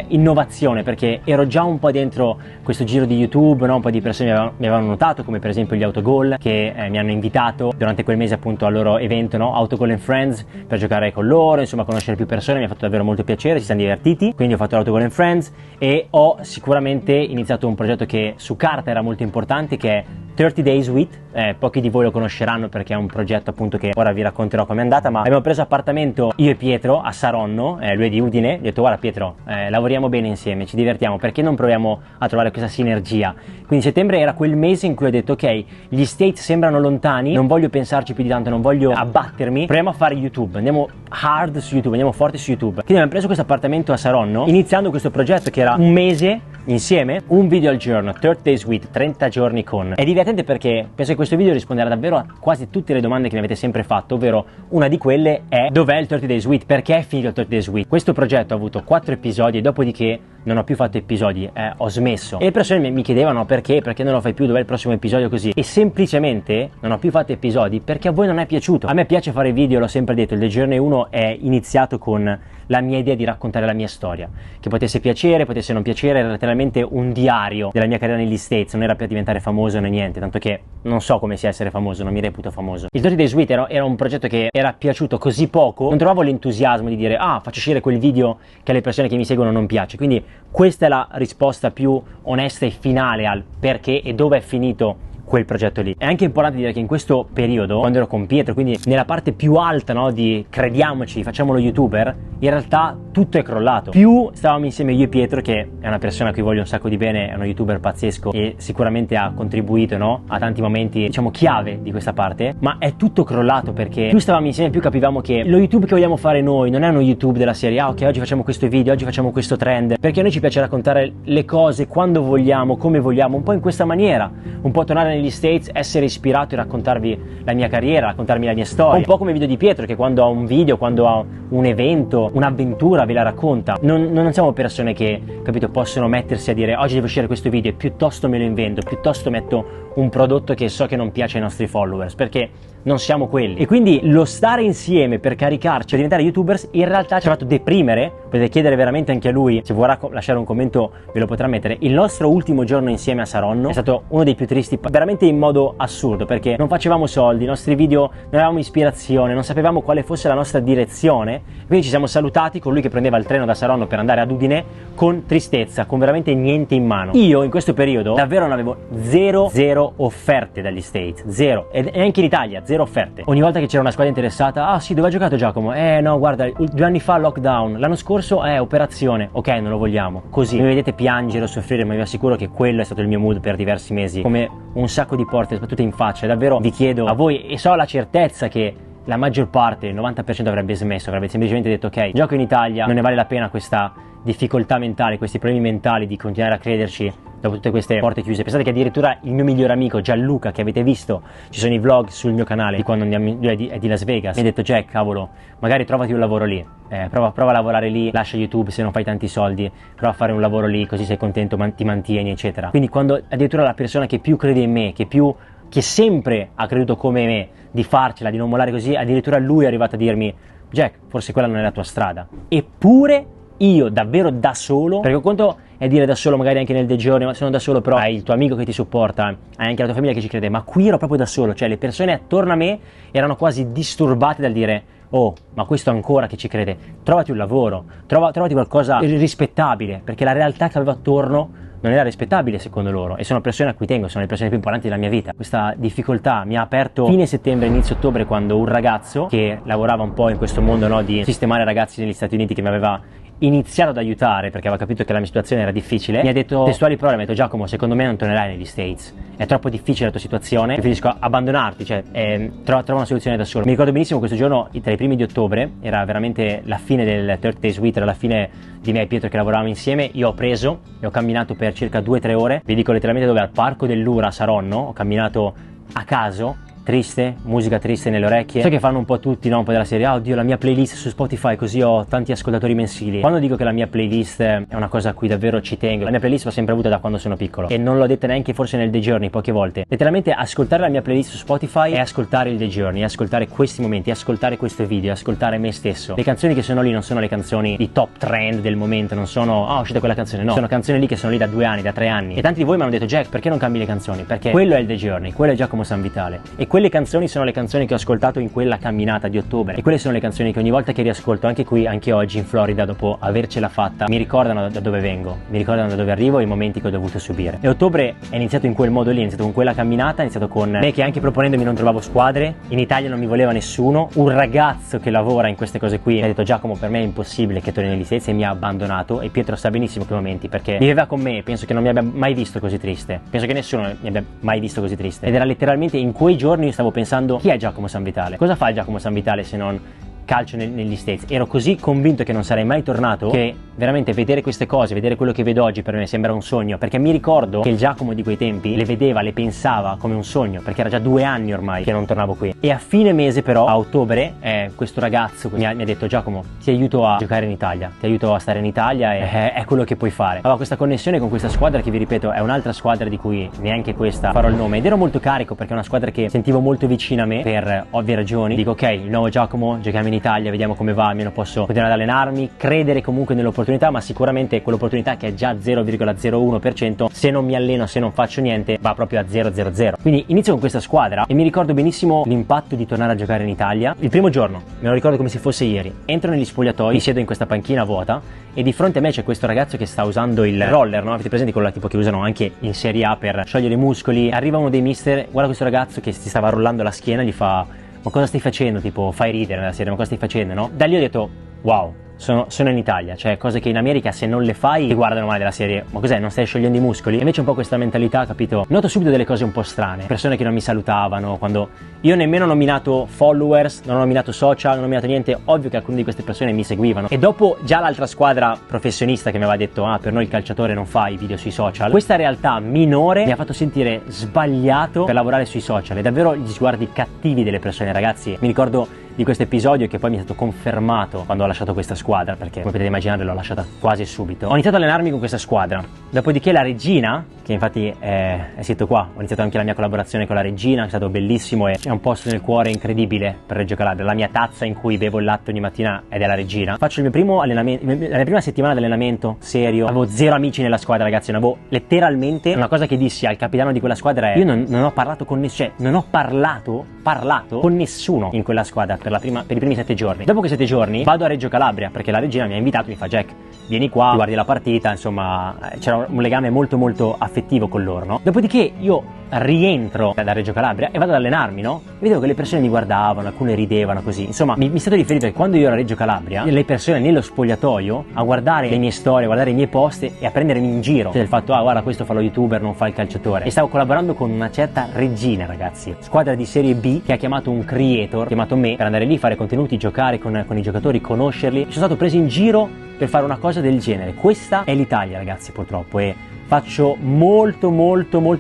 innovazione, perché ero già un po' dentro questo giro di YouTube, no? Un po' di persone mi avevano notato, come per esempio gli Autogol, che mi hanno invitato durante quel mese appunto al loro evento, no? Autogol and Friends, per giocare con loro, insomma conoscere più persone. Mi ha fatto davvero molto piacere, ci siamo divertiti, quindi ho fatto l'Autogol and Friends e ho sicuramente iniziato un progetto che su carta era molto importante, che è 30 Days With. Pochi di voi lo conosceranno perché è un progetto appunto che ora vi racconterò com'è andata, ma abbiamo preso appartamento io e Pietro a Saronno, lui è di Udine. Gli ho detto guarda Pietro, lavoriamo bene insieme, ci divertiamo, perché non proviamo a trovare questa sinergia? Quindi settembre era quel mese in cui ho detto ok, gli States sembrano lontani, non voglio pensarci più di tanto, non voglio abbattermi, proviamo a fare YouTube, andiamo hard su YouTube, andiamo forti su YouTube. Quindi abbiamo preso questo appartamento a Saronno, iniziando questo progetto che era un mese insieme, un video al giorno, 30 Days With, 30 giorni con. È divertente perché penso che questo video risponderà davvero a quasi tutte le domande che mi avete sempre fatto, ovvero una di quelle è: dov'è il 30 Days With? Perché è finito il 30 Days With? Questo progetto ha avuto 4 episodi e dopodiché non ho più fatto episodi, ho smesso. E le persone mi chiedevano perché non lo fai più, dov'è il prossimo episodio, così. E semplicemente non ho più fatto episodi perché a voi non è piaciuto. A me piace fare video, l'ho sempre detto, il The Journey 1 è iniziato con la mia idea di raccontare la mia storia, che potesse piacere, potesse non piacere, era letteralmente un diario della mia carriera negli States, non era per diventare famoso né niente, tanto che non so come sia essere famoso, non mi reputo famoso. Il 30 Days With era un progetto che era piaciuto così poco, non trovavo l'entusiasmo di dire ah, faccio uscire quel video che alle persone che mi seguono non piace. Quindi questa è la risposta più onesta e finale al perché e dove è finito quel progetto lì. È anche importante dire che in questo periodo, quando ero con Pietro, quindi nella parte più alta, no, di crediamoci, facciamolo youtuber, in realtà tutto è crollato. Più stavamo insieme io e Pietro, che è una persona a cui voglio un sacco di bene, è uno youtuber pazzesco e sicuramente ha contribuito, no, a tanti momenti, diciamo, chiave di questa parte, ma è tutto crollato perché più stavamo insieme più capivamo che lo YouTube che vogliamo fare noi non è uno YouTube della serie ah ok, oggi facciamo questo video, oggi facciamo questo trend, perché a noi ci piace raccontare le cose quando vogliamo, come vogliamo, un po' in questa maniera, un po' tornare negli States, essere ispirato e raccontarvi la mia carriera, raccontarmi la mia storia, un po' come i video di Pietro, che quando ha un video, quando ha un evento, un'avventura ve la racconta. Non siamo persone che, capito, possono mettersi a dire oggi devo uscire questo video e piuttosto me lo invento, piuttosto metto un prodotto che so che non piace ai nostri followers, perché non siamo quelli. E quindi lo stare insieme per caricarci a diventare youtubers in realtà ci ha fatto deprimere. Potete chiedere veramente anche a lui, se vorrà lasciare un commento ve lo potrà mettere. Il nostro ultimo giorno insieme a Saronno è stato uno dei più tristi, veramente in modo assurdo, perché non facevamo soldi, i nostri video non avevamo ispirazione, non sapevamo quale fosse la nostra direzione, quindi ci siamo salutati con lui che prendeva il treno da Saronno per andare ad Udine con tristezza, con veramente niente in mano. Io in questo periodo davvero non avevo zero offerte dagli States, zero, e anche in Italia zero offerte. Ogni volta che c'era una squadra interessata, ah sì, dove ha giocato Giacomo? No, guarda, 2 anni fa lockdown, l'anno scorso operazione, ok, non lo vogliamo. Così mi vedete piangere o soffrire, ma vi assicuro che quello è stato il mio mood per diversi mesi, come un sacco di porte sbattute in faccia. Davvero vi chiedo a voi, e so la certezza che la maggior parte, il 90% avrebbe smesso, avrebbe semplicemente detto ok, gioco in Italia, non ne vale la pena questa difficoltà mentale, questi problemi mentali di continuare a crederci dopo tutte queste porte chiuse. Pensate che addirittura il mio migliore amico Gianluca, che avete visto, ci sono i vlog sul mio canale di quando andiamo, lui è di Las Vegas, mi ha detto Jack, cavolo, magari trovati un lavoro lì, prova a lavorare lì, lascia YouTube se non fai tanti soldi, prova a fare un lavoro lì così sei contento, ti mantieni eccetera. Quindi quando addirittura la persona che più crede in me, che sempre ha creduto come me di farcela, di non mollare così, addirittura lui è arrivato a dirmi Jack, forse quella non è la tua strada. Eppure io davvero da solo, perché un conto è dire da solo magari anche nel The Journey, ma sono da solo, però hai il tuo amico che ti supporta, hai anche la tua famiglia che ci crede, ma qui ero proprio da solo, cioè le persone attorno a me erano quasi disturbate dal dire oh, ma questo ancora che ci crede, trovati un lavoro, trovati qualcosa di rispettabile, perché la realtà che avevo attorno non era rispettabile secondo loro, e sono persone a cui tengo, sono le persone più importanti della mia vita. Questa difficoltà mi ha aperto fine settembre, inizio ottobre, quando un ragazzo che lavorava un po' in questo mondo, no, di sistemare ragazzi negli Stati Uniti, che mi aveva iniziato ad aiutare, perché aveva capito che la mia situazione era difficile, mi ha detto testuali parole, mi ha detto: Giacomo, secondo me non tornerai negli States, è troppo difficile la tua situazione, preferisco abbandonarti, cioè trova una soluzione da solo. Mi ricordo benissimo questo giorno, tra i primi di ottobre, era veramente la fine del 30 Days With, era la fine di me e Pietro che lavoravamo insieme. Io ho preso e ho camminato per circa 2-3 ore, vi dico letteralmente dove, al parco dell'Ura a Saronno, ho camminato a caso, triste, musica triste nelle orecchie. So che fanno un po' tutti, no? Un po' della serie, oddio, la mia playlist su Spotify, così ho tanti ascoltatori mensili. Quando dico che la mia playlist è una cosa a cui davvero ci tengo, la mia playlist l'ho sempre avuta da quando sono piccolo e non l'ho detta neanche forse nel The Journey, poche volte. Letteralmente ascoltare la mia playlist su Spotify è ascoltare il The Journey, è ascoltare questi momenti, è ascoltare questo video, è ascoltare me stesso. Le canzoni che sono lì non sono le canzoni di top trend del momento, non sono è uscita quella canzone, no, sono canzoni lì che sono lì da 2 anni, da 3 anni. E tanti di voi mi hanno detto: Jack, perché non cambi le canzoni? Perché quello è il The Journey, quello è Giacomo Sanvitale, e quelle canzoni sono le canzoni che ho ascoltato in quella camminata di ottobre, e quelle sono le canzoni che ogni volta che riascolto, anche qui, anche oggi in Florida, dopo avercela fatta, mi ricordano da dove vengo, mi ricordano da dove arrivo e i momenti che ho dovuto subire. E ottobre è iniziato in quel modo lì, è iniziato con quella camminata, è iniziato con me che anche proponendomi non trovavo squadre, in Italia non mi voleva nessuno, un ragazzo che lavora in queste cose qui mi ha detto: Giacomo, per me è impossibile che torni negli States, e mi ha abbandonato. E Pietro sa benissimo quei momenti, perché viveva con me, penso che non mi abbia mai visto così triste, penso che nessuno mi abbia mai visto così triste, ed era letteralmente in quei giorni io stavo pensando: chi è Giacomo Sanvitale? Cosa fa Giacomo Sanvitale se non calcio negli States? Ero così convinto che non sarei mai tornato, che veramente vedere queste cose, vedere quello che vedo oggi, per me sembra un sogno, perché mi ricordo che il Giacomo di quei tempi le vedeva, le pensava come un sogno, perché era già 2 anni ormai che non tornavo qui. E a fine mese, però, a ottobre, questo ragazzo mi ha detto: Giacomo, ti aiuto a giocare in Italia, ti aiuto a stare in Italia, e è quello che puoi fare. Aveva questa connessione con questa squadra che, vi ripeto, è un'altra squadra di cui neanche questa farò il nome, ed ero molto carico perché è una squadra che sentivo molto vicina a me per ovvie ragioni. Dico: ok, il nuovo Giacomo, giochiamo in Italia, vediamo come va, almeno posso continuare ad allenarmi, credere comunque nell'opportunità, ma sicuramente quell'opportunità che è già 0,01%, se non mi alleno, se non faccio niente, va proprio a 0,00. Quindi inizio con questa squadra e mi ricordo benissimo l'impatto di tornare a giocare in Italia. Il primo giorno, me lo ricordo come se fosse ieri, entro negli spogliatoi, mi siedo in questa panchina vuota e di fronte a me c'è questo ragazzo che sta usando il roller, no? Avete presenti quello tipo che usano anche in Serie A per sciogliere i muscoli? Arriva uno dei mister, guarda questo ragazzo che si stava rollando la schiena, gli fa: ma cosa stai facendo? Tipo, fai ridere nella serie, ma cosa stai facendo, no? Da lì ho detto: wow, sono in Italia, cioè cose che in America se non le fai ti guardano male della serie, ma cos'è, non stai sciogliendo i muscoli? E invece un po' questa mentalità, capito? Noto subito delle cose un po' strane, persone che non mi salutavano, quando io nemmeno ho nominato followers, non ho nominato social, non ho nominato niente, ovvio che alcune di queste persone mi seguivano. E dopo già l'altra squadra professionista che mi aveva detto: ah, per noi il calciatore non fa i video sui social, questa realtà minore mi ha fatto sentire sbagliato per lavorare sui social, e davvero gli sguardi cattivi delle persone. Ragazzi, mi ricordo di questo episodio che poi mi è stato confermato quando ho lasciato questa squadra, perché come potete immaginare l'ho lasciata quasi subito. Ho iniziato ad allenarmi con questa squadra, dopodiché la regina, che infatti è sito qua, ho iniziato anche la mia collaborazione con la regina, è stato bellissimo e è un posto nel cuore incredibile per Reggio Calabria. La mia tazza in cui bevo il latte ogni mattina è della regina. Faccio il mio primo allenamento, la mia prima settimana di allenamento serio, avevo 0 amici nella squadra, ragazzi, non avevo letteralmente, una cosa che dissi al capitano di quella squadra è: io non ho parlato con nessuno, cioè non ho parlato con nessuno in quella squadra per i primi 7 giorni. Dopo quei 7 giorni vado a Reggio Calabria perché la regina mi ha invitato, mi fa: Jack, vieni qua, guardi la partita, insomma c'era un legame molto molto affettivo con loro, no? Dopodiché io rientro da Reggio Calabria e vado ad allenarmi, no? E vedevo che le persone mi guardavano, alcune ridevano così, insomma mi è stato riferito che quando io ero a Reggio Calabria le persone nello spogliatoio a guardare le mie storie, a guardare i miei post e a prendermi in giro, cioè del fatto: ah, guarda, questo fa lo youtuber, non fa il calciatore. E stavo collaborando con una certa regina, ragazzi, squadra di Serie B, che ha chiamato un creator, ha chiamato me per andare lì, fare contenuti, giocare con i giocatori, conoscerli. Sono stato preso in giro per fare una cosa del genere. Questa è l'Italia, ragazzi, purtroppo, e faccio molto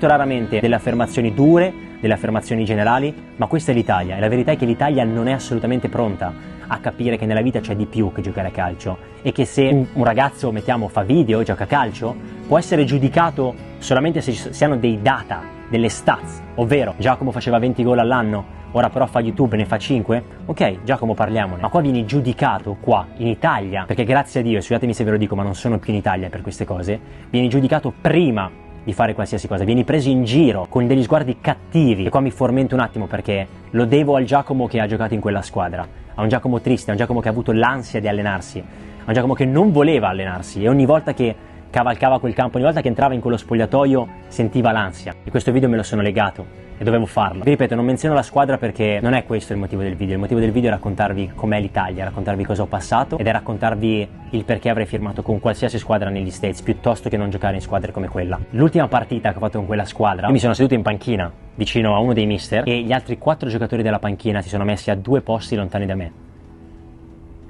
raramente delle affermazioni dure, delle affermazioni generali, ma questa è l'Italia, e la verità è che l'Italia non è assolutamente pronta a capire che nella vita c'è di più che giocare a calcio, e che se un ragazzo, mettiamo, fa video, gioca a calcio, può essere giudicato solamente se hanno dei data, delle stats, ovvero Giacomo faceva 20 gol all'anno, ora però fa YouTube e ne fa 5, ok, Giacomo, parliamone. Ma qua vieni giudicato, qua in Italia, perché grazie a Dio, scusatemi se ve lo dico, ma non sono più in Italia per queste cose, vieni giudicato prima di fare qualsiasi cosa, vieni preso in giro con degli sguardi cattivi. E qua mi formento un attimo, perché lo devo al Giacomo che ha giocato in quella squadra, a un Giacomo triste, a un Giacomo che ha avuto l'ansia di allenarsi, a un Giacomo che non voleva allenarsi, e ogni volta che cavalcava quel campo, ogni volta che entrava in quello spogliatoio sentiva l'ansia, e questo video me lo sono legato e dovevo farlo. Vi ripeto, non menziono la squadra perché non è questo il motivo del video. Il motivo del video è raccontarvi com'è l'Italia, raccontarvi cosa ho passato ed è raccontarvi il perché avrei firmato con qualsiasi squadra negli States piuttosto che non giocare in squadre come quella. L'ultima partita che ho fatto con quella squadra, io mi sono seduto in panchina vicino a uno dei mister e gli altri 4 giocatori della panchina si sono messi a 2 posti lontani da me.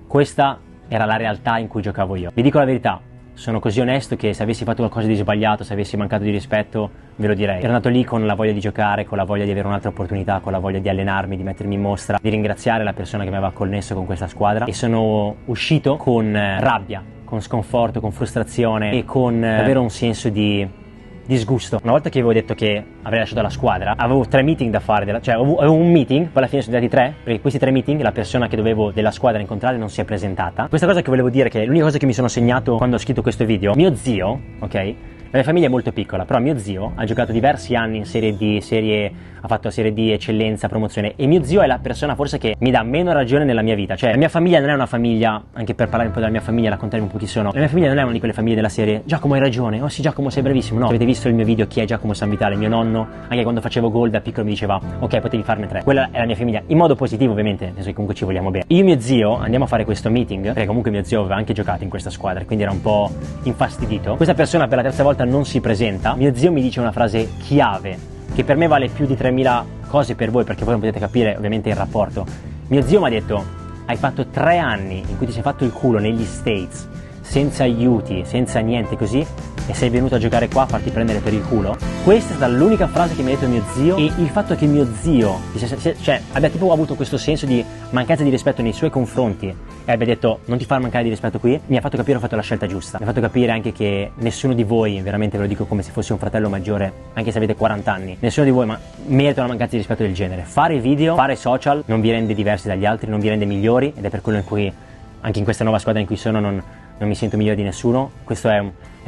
Questa era la realtà in cui giocavo io. Vi dico la verità, sono così onesto che se avessi fatto qualcosa di sbagliato, se avessi mancato di rispetto, ve lo direi. Ero andato lì con la voglia di giocare, con la voglia di avere un'altra opportunità, con la voglia di allenarmi, di mettermi in mostra, di ringraziare la persona che mi aveva connesso con questa squadra, e sono uscito con rabbia, con sconforto, con frustrazione e con davvero un senso di disgusto. Una volta che avevo detto che avrei lasciato la squadra, avevo 3 meeting da fare, cioè avevo un meeting, poi alla fine sono diventati 3, perché questi 3 meeting la persona che dovevo della squadra incontrare non si è presentata. Questa cosa che volevo dire, che è l'unica cosa che mi sono segnato quando ho scritto questo video. Mio zio, ok? La mia famiglia è molto piccola, però mio zio ha giocato diversi anni in Serie D, ha fatto Serie D, eccellenza, promozione, e mio zio è la persona forse che mi dà meno ragione nella mia vita. Cioè la mia famiglia non è una famiglia, anche per parlare un po' della mia famiglia, raccontarvi un po' chi sono, la mia famiglia non è una di quelle famiglie della serie Giacomo hai ragione, oh sì Giacomo sei bravissimo. No, se avete visto il mio video Chi è Giacomo Sanvitale, mio nonno, anche quando facevo gol da piccolo mi diceva ok potevi farne 3. Quella è la mia famiglia, in modo positivo ovviamente, nel senso che comunque ci vogliamo bene. Io e mio zio andiamo a fare questo meeting, perché comunque mio zio aveva anche giocato in questa squadra, quindi era un po' infastidito. Questa persona per la terza volta non si presenta. Mio zio mi dice una frase chiave che per me vale più di 3000 cose per voi, perché voi non potete capire ovviamente il rapporto. Mio zio mi ha detto hai fatto 3 anni in cui ti sei fatto il culo negli States senza aiuti, senza niente così, e sei venuto a giocare qua a farti prendere per il culo. Questa è stata l'unica frase che mi ha detto mio zio, e il fatto che mio zio cioè abbia tipo avuto questo senso di mancanza di rispetto nei suoi confronti e abbia detto non ti far mancare di rispetto qui, mi ha fatto capire che ho fatto la scelta giusta. Mi ha fatto capire anche che nessuno di voi, veramente ve lo dico come se fossi un fratello maggiore, anche se avete 40 anni, nessuno di voi merita una mancanza di rispetto del genere. Fare video, fare social non vi rende diversi dagli altri, non vi rende migliori, ed è per quello in cui anche in questa nuova squadra in cui sono non mi sento migliore di nessuno. Questo è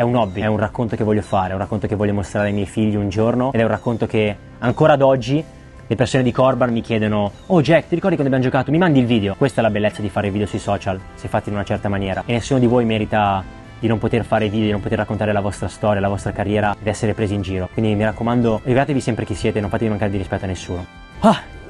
un hobby, è un racconto che voglio fare, è un racconto che voglio mostrare ai miei figli un giorno, ed è un racconto che ancora ad oggi le persone di Corban mi chiedono oh Jack, ti ricordi quando abbiamo giocato? Mi mandi il video? Questa è la bellezza di fare video sui social, se fatti in una certa maniera, e nessuno di voi merita di non poter fare video, di non poter raccontare la vostra storia, la vostra carriera ed essere presi in giro. Quindi mi raccomando, ricordatevi sempre chi siete e non fatevi mancare di rispetto a nessuno.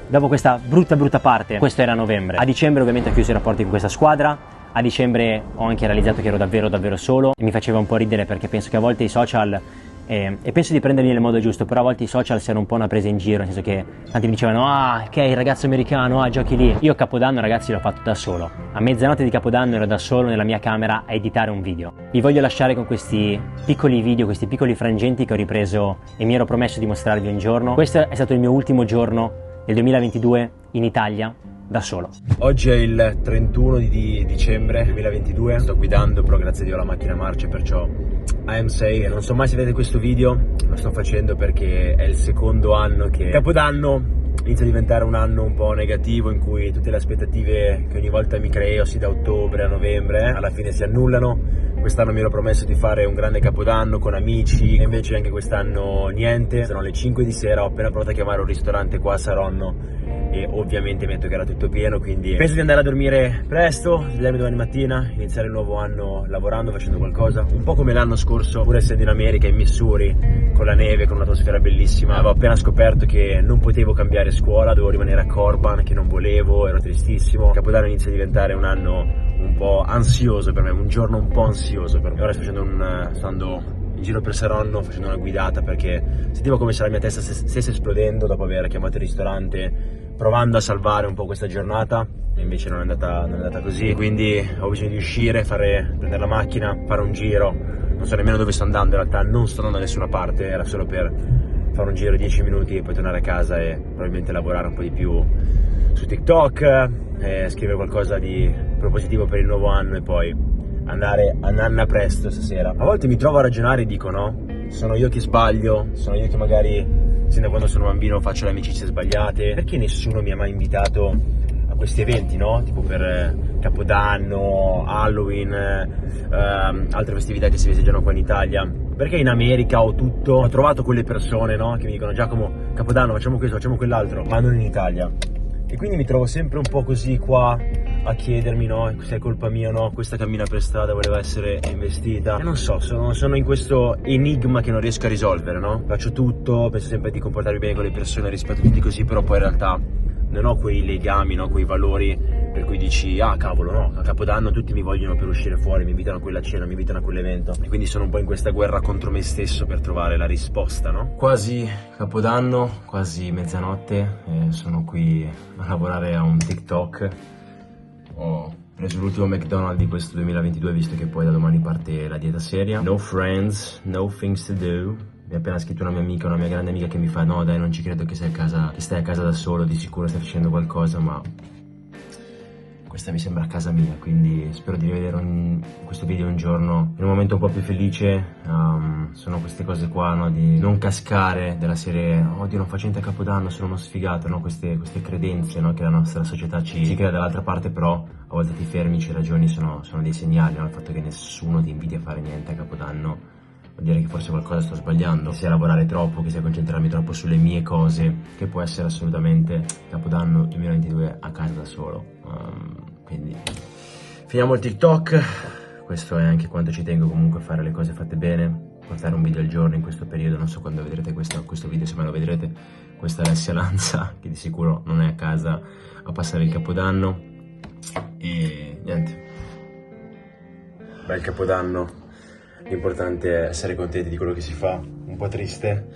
Dopo questa brutta parte, questo era novembre. A dicembre ovviamente ho chiuso i rapporti con questa squadra. A dicembre ho anche realizzato che ero davvero solo, e mi faceva un po' ridere perché penso che a volte i social, e penso di prenderli nel modo giusto, però a volte i social siano un po' una presa in giro, nel senso che tanti mi dicevano ok il ragazzo americano, giochi lì. Io Capodanno ragazzi l'ho fatto da solo, a mezzanotte di Capodanno ero da solo nella mia camera a editare un video. Vi voglio lasciare con questi piccoli video, questi piccoli frangenti che ho ripreso e mi ero promesso di mostrarvi un giorno. Questo è stato il mio ultimo giorno del 2022 in Italia, da solo. Oggi è il 31 di dicembre 2022, sto guidando, però grazie a Dio la macchina marcia, perciò I am safe. Non so mai se vedete questo video, lo sto facendo perché è il secondo anno che Capodanno inizia a diventare un anno un po' negativo, in cui tutte le aspettative che ogni volta mi creo, sì da ottobre a novembre, alla fine si annullano. Quest'anno mi ero promesso di fare un grande Capodanno con amici, e invece anche quest'anno niente. Sono le 5 di sera, ho appena provato a chiamare un ristorante qua a Saronno e ovviamente mi ha detto che era tutto pieno, quindi penso di andare a dormire presto, svegliarmi domani mattina, iniziare il nuovo anno lavorando, facendo qualcosa, un po' come l'anno scorso, pur essendo in America, in Missouri, con la neve, con un'atmosfera bellissima. Avevo appena scoperto che non potevo cambiare scuola, dovevo rimanere a Corban, che non volevo, ero tristissimo. Capodanno inizia a diventare un anno un po' ansioso per me, un giorno un po' ansioso per me. Ora sto andando in giro per Saronno facendo una guidata, perché sentivo come se la mia testa stesse esplodendo dopo aver chiamato il ristorante, provando a salvare un po' questa giornata, e invece non è andata così. Quindi ho bisogno di uscire, prendere la macchina, fare un giro. Non so nemmeno dove sto andando, in realtà non sto andando da nessuna parte, era solo per fare un giro 10 minuti e poi tornare a casa e probabilmente lavorare un po' di più su TikTok, scrivere qualcosa di propositivo per il nuovo anno e poi andare a nanna presto stasera. A volte mi trovo a ragionare e dico no, sono io che sbaglio, sono io che magari sin da quando sono bambino faccio le amicizie sbagliate. Perché nessuno mi ha mai invitato a questi eventi, no? Tipo per Capodanno, Halloween, altre festività che si festeggiano qua in Italia. Perché in America ho tutto, ho trovato quelle persone, no? Che mi dicono Giacomo, Capodanno facciamo questo, facciamo quell'altro, ma non in Italia. E quindi mi trovo sempre un po' così qua a chiedermi, no, se è colpa mia, no, questa cammina per strada voleva essere investita. E non so, sono in questo enigma che non riesco a risolvere, no? Faccio tutto, penso sempre di comportarmi bene con le persone, rispetto tutti così, però poi in realtà non ho quei legami, no, quei valori per cui dici, ah cavolo, no, a Capodanno tutti mi vogliono per uscire fuori, mi invitano a quella cena, mi invitano a quell'evento, e quindi sono un po' in questa guerra contro me stesso per trovare la risposta, no? Quasi Capodanno, quasi mezzanotte, sono qui a lavorare a un TikTok. Ho preso l'ultimo McDonald's di questo 2022, visto che poi da domani parte la dieta seria. No friends, no things to do. Mi ha appena scritto una mia amica, una mia grande amica, che mi fa: no dai, non ci credo che sei a casa, che stai a casa da solo, di sicuro stai facendo qualcosa, ma questa mi sembra casa mia, quindi spero di rivedere questo video un giorno in un momento un po' più felice. Sono queste cose qua, no, di non cascare della serie oddio non faccio niente a Capodanno, sono uno sfigato, no? Queste credenze, no, che la nostra società ci crea. Dall'altra parte però a volte ti fermi, ci ragioni, sono dei segnali, no? Il fatto che nessuno ti inviti a fare niente a Capodanno vuol dire che forse qualcosa sto sbagliando, che sia lavorare troppo, che sia concentrarmi troppo sulle mie cose, che può essere assolutamente Capodanno 2022 a casa da solo. Quindi finiamo il TikTok. Questo è anche quanto ci tengo comunque a fare le cose fatte bene, portare un video al giorno in questo periodo. Non so quando vedrete questo video, se me lo vedrete. Questa è Alessia Lanza, che di sicuro non è a casa a passare il Capodanno. E niente, bel Capodanno. L'importante è essere contenti di quello che si fa, un po' triste,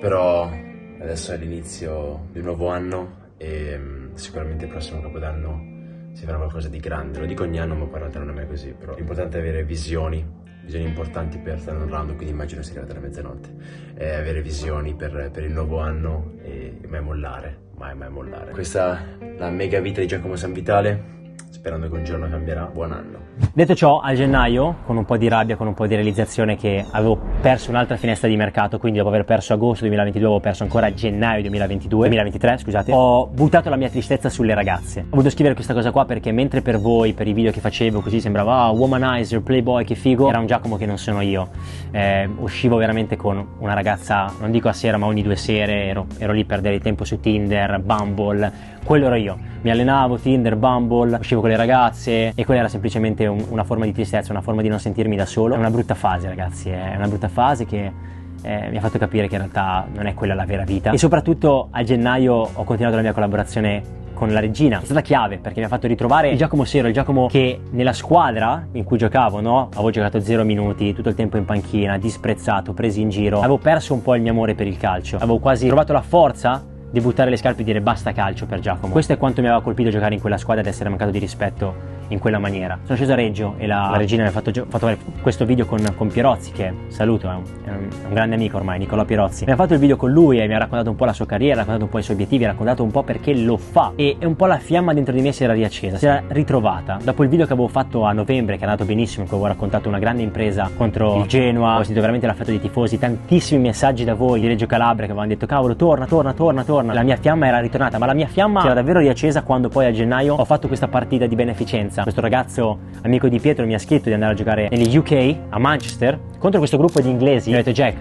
però adesso è l'inizio di un nuovo anno e sicuramente il prossimo Capodanno si farà qualcosa di grande. Lo dico ogni anno, ma poi in realtà non è mai così, però l'importante è avere visioni importanti per Thailand Round, quindi immagino sia arrivata la mezzanotte, avere visioni per il nuovo anno e mai mollare, mai mollare. Questa è la mega vita di Giacomo Sanvitale, sperando che un giorno cambierà. Buon anno. Detto ciò, a gennaio, con un po' di rabbia, con un po' di realizzazione che avevo perso un'altra finestra di mercato, quindi dopo aver perso agosto 2022 avevo perso ancora gennaio 2023, scusate, ho buttato la mia tristezza sulle ragazze. Ho voluto scrivere questa cosa qua perché mentre per voi, per i video che facevo così sembrava womanizer, playboy, che figo, era un Giacomo che non sono io. Uscivo veramente con una ragazza, non dico a sera ma ogni 2 sere, ero lì per dare tempo su Tinder, Bumble, quello ero io. Mi allenavo, Tinder, Bumble, uscivo con le ragazze e quella era semplicemente una forma di tristezza, una forma di non sentirmi da solo. È una brutta fase, ragazzi, è una brutta fase che mi ha fatto capire che in realtà non è quella la vera vita. E soprattutto a gennaio ho continuato la mia collaborazione con la regina. È stata chiave perché mi ha fatto ritrovare il Giacomo Sero, il Giacomo che nella squadra in cui giocavo, no? Avevo giocato 0 minuti, tutto il tempo in panchina, disprezzato, presi in giro. Avevo perso un po' il mio amore per il calcio. Avevo quasi trovato la forza di buttare le scarpe e dire basta calcio per Giacomo. Questo è quanto mi aveva colpito giocare in quella squadra ed essere mancato di rispetto in quella maniera. Sono sceso a Reggio e la regina mi ha fatto fare questo video con Pierozzi, che saluto, è un grande amico ormai, Nicolò Pierozzi. Mi ha fatto il video con lui e mi ha raccontato un po' la sua carriera, ha raccontato un po' i suoi obiettivi, ha raccontato un po' perché lo fa, e un po' la fiamma dentro di me si era riaccesa, si era ritrovata. Dopo il video che avevo fatto a novembre, che è andato benissimo, in cui avevo raccontato una grande impresa contro il Genoa, ho sentito veramente l'affetto dei tifosi, tantissimi messaggi da voi di Reggio Calabria che avevano detto cavolo, torna. La mia fiamma era ritornata, ma la mia fiamma si era davvero riaccesa quando poi a gennaio ho fatto questa partita di beneficenza. Questo ragazzo amico di Pietro mi ha scritto di andare a giocare negli UK, a Manchester, contro questo gruppo di inglesi. Mi ha detto Jack,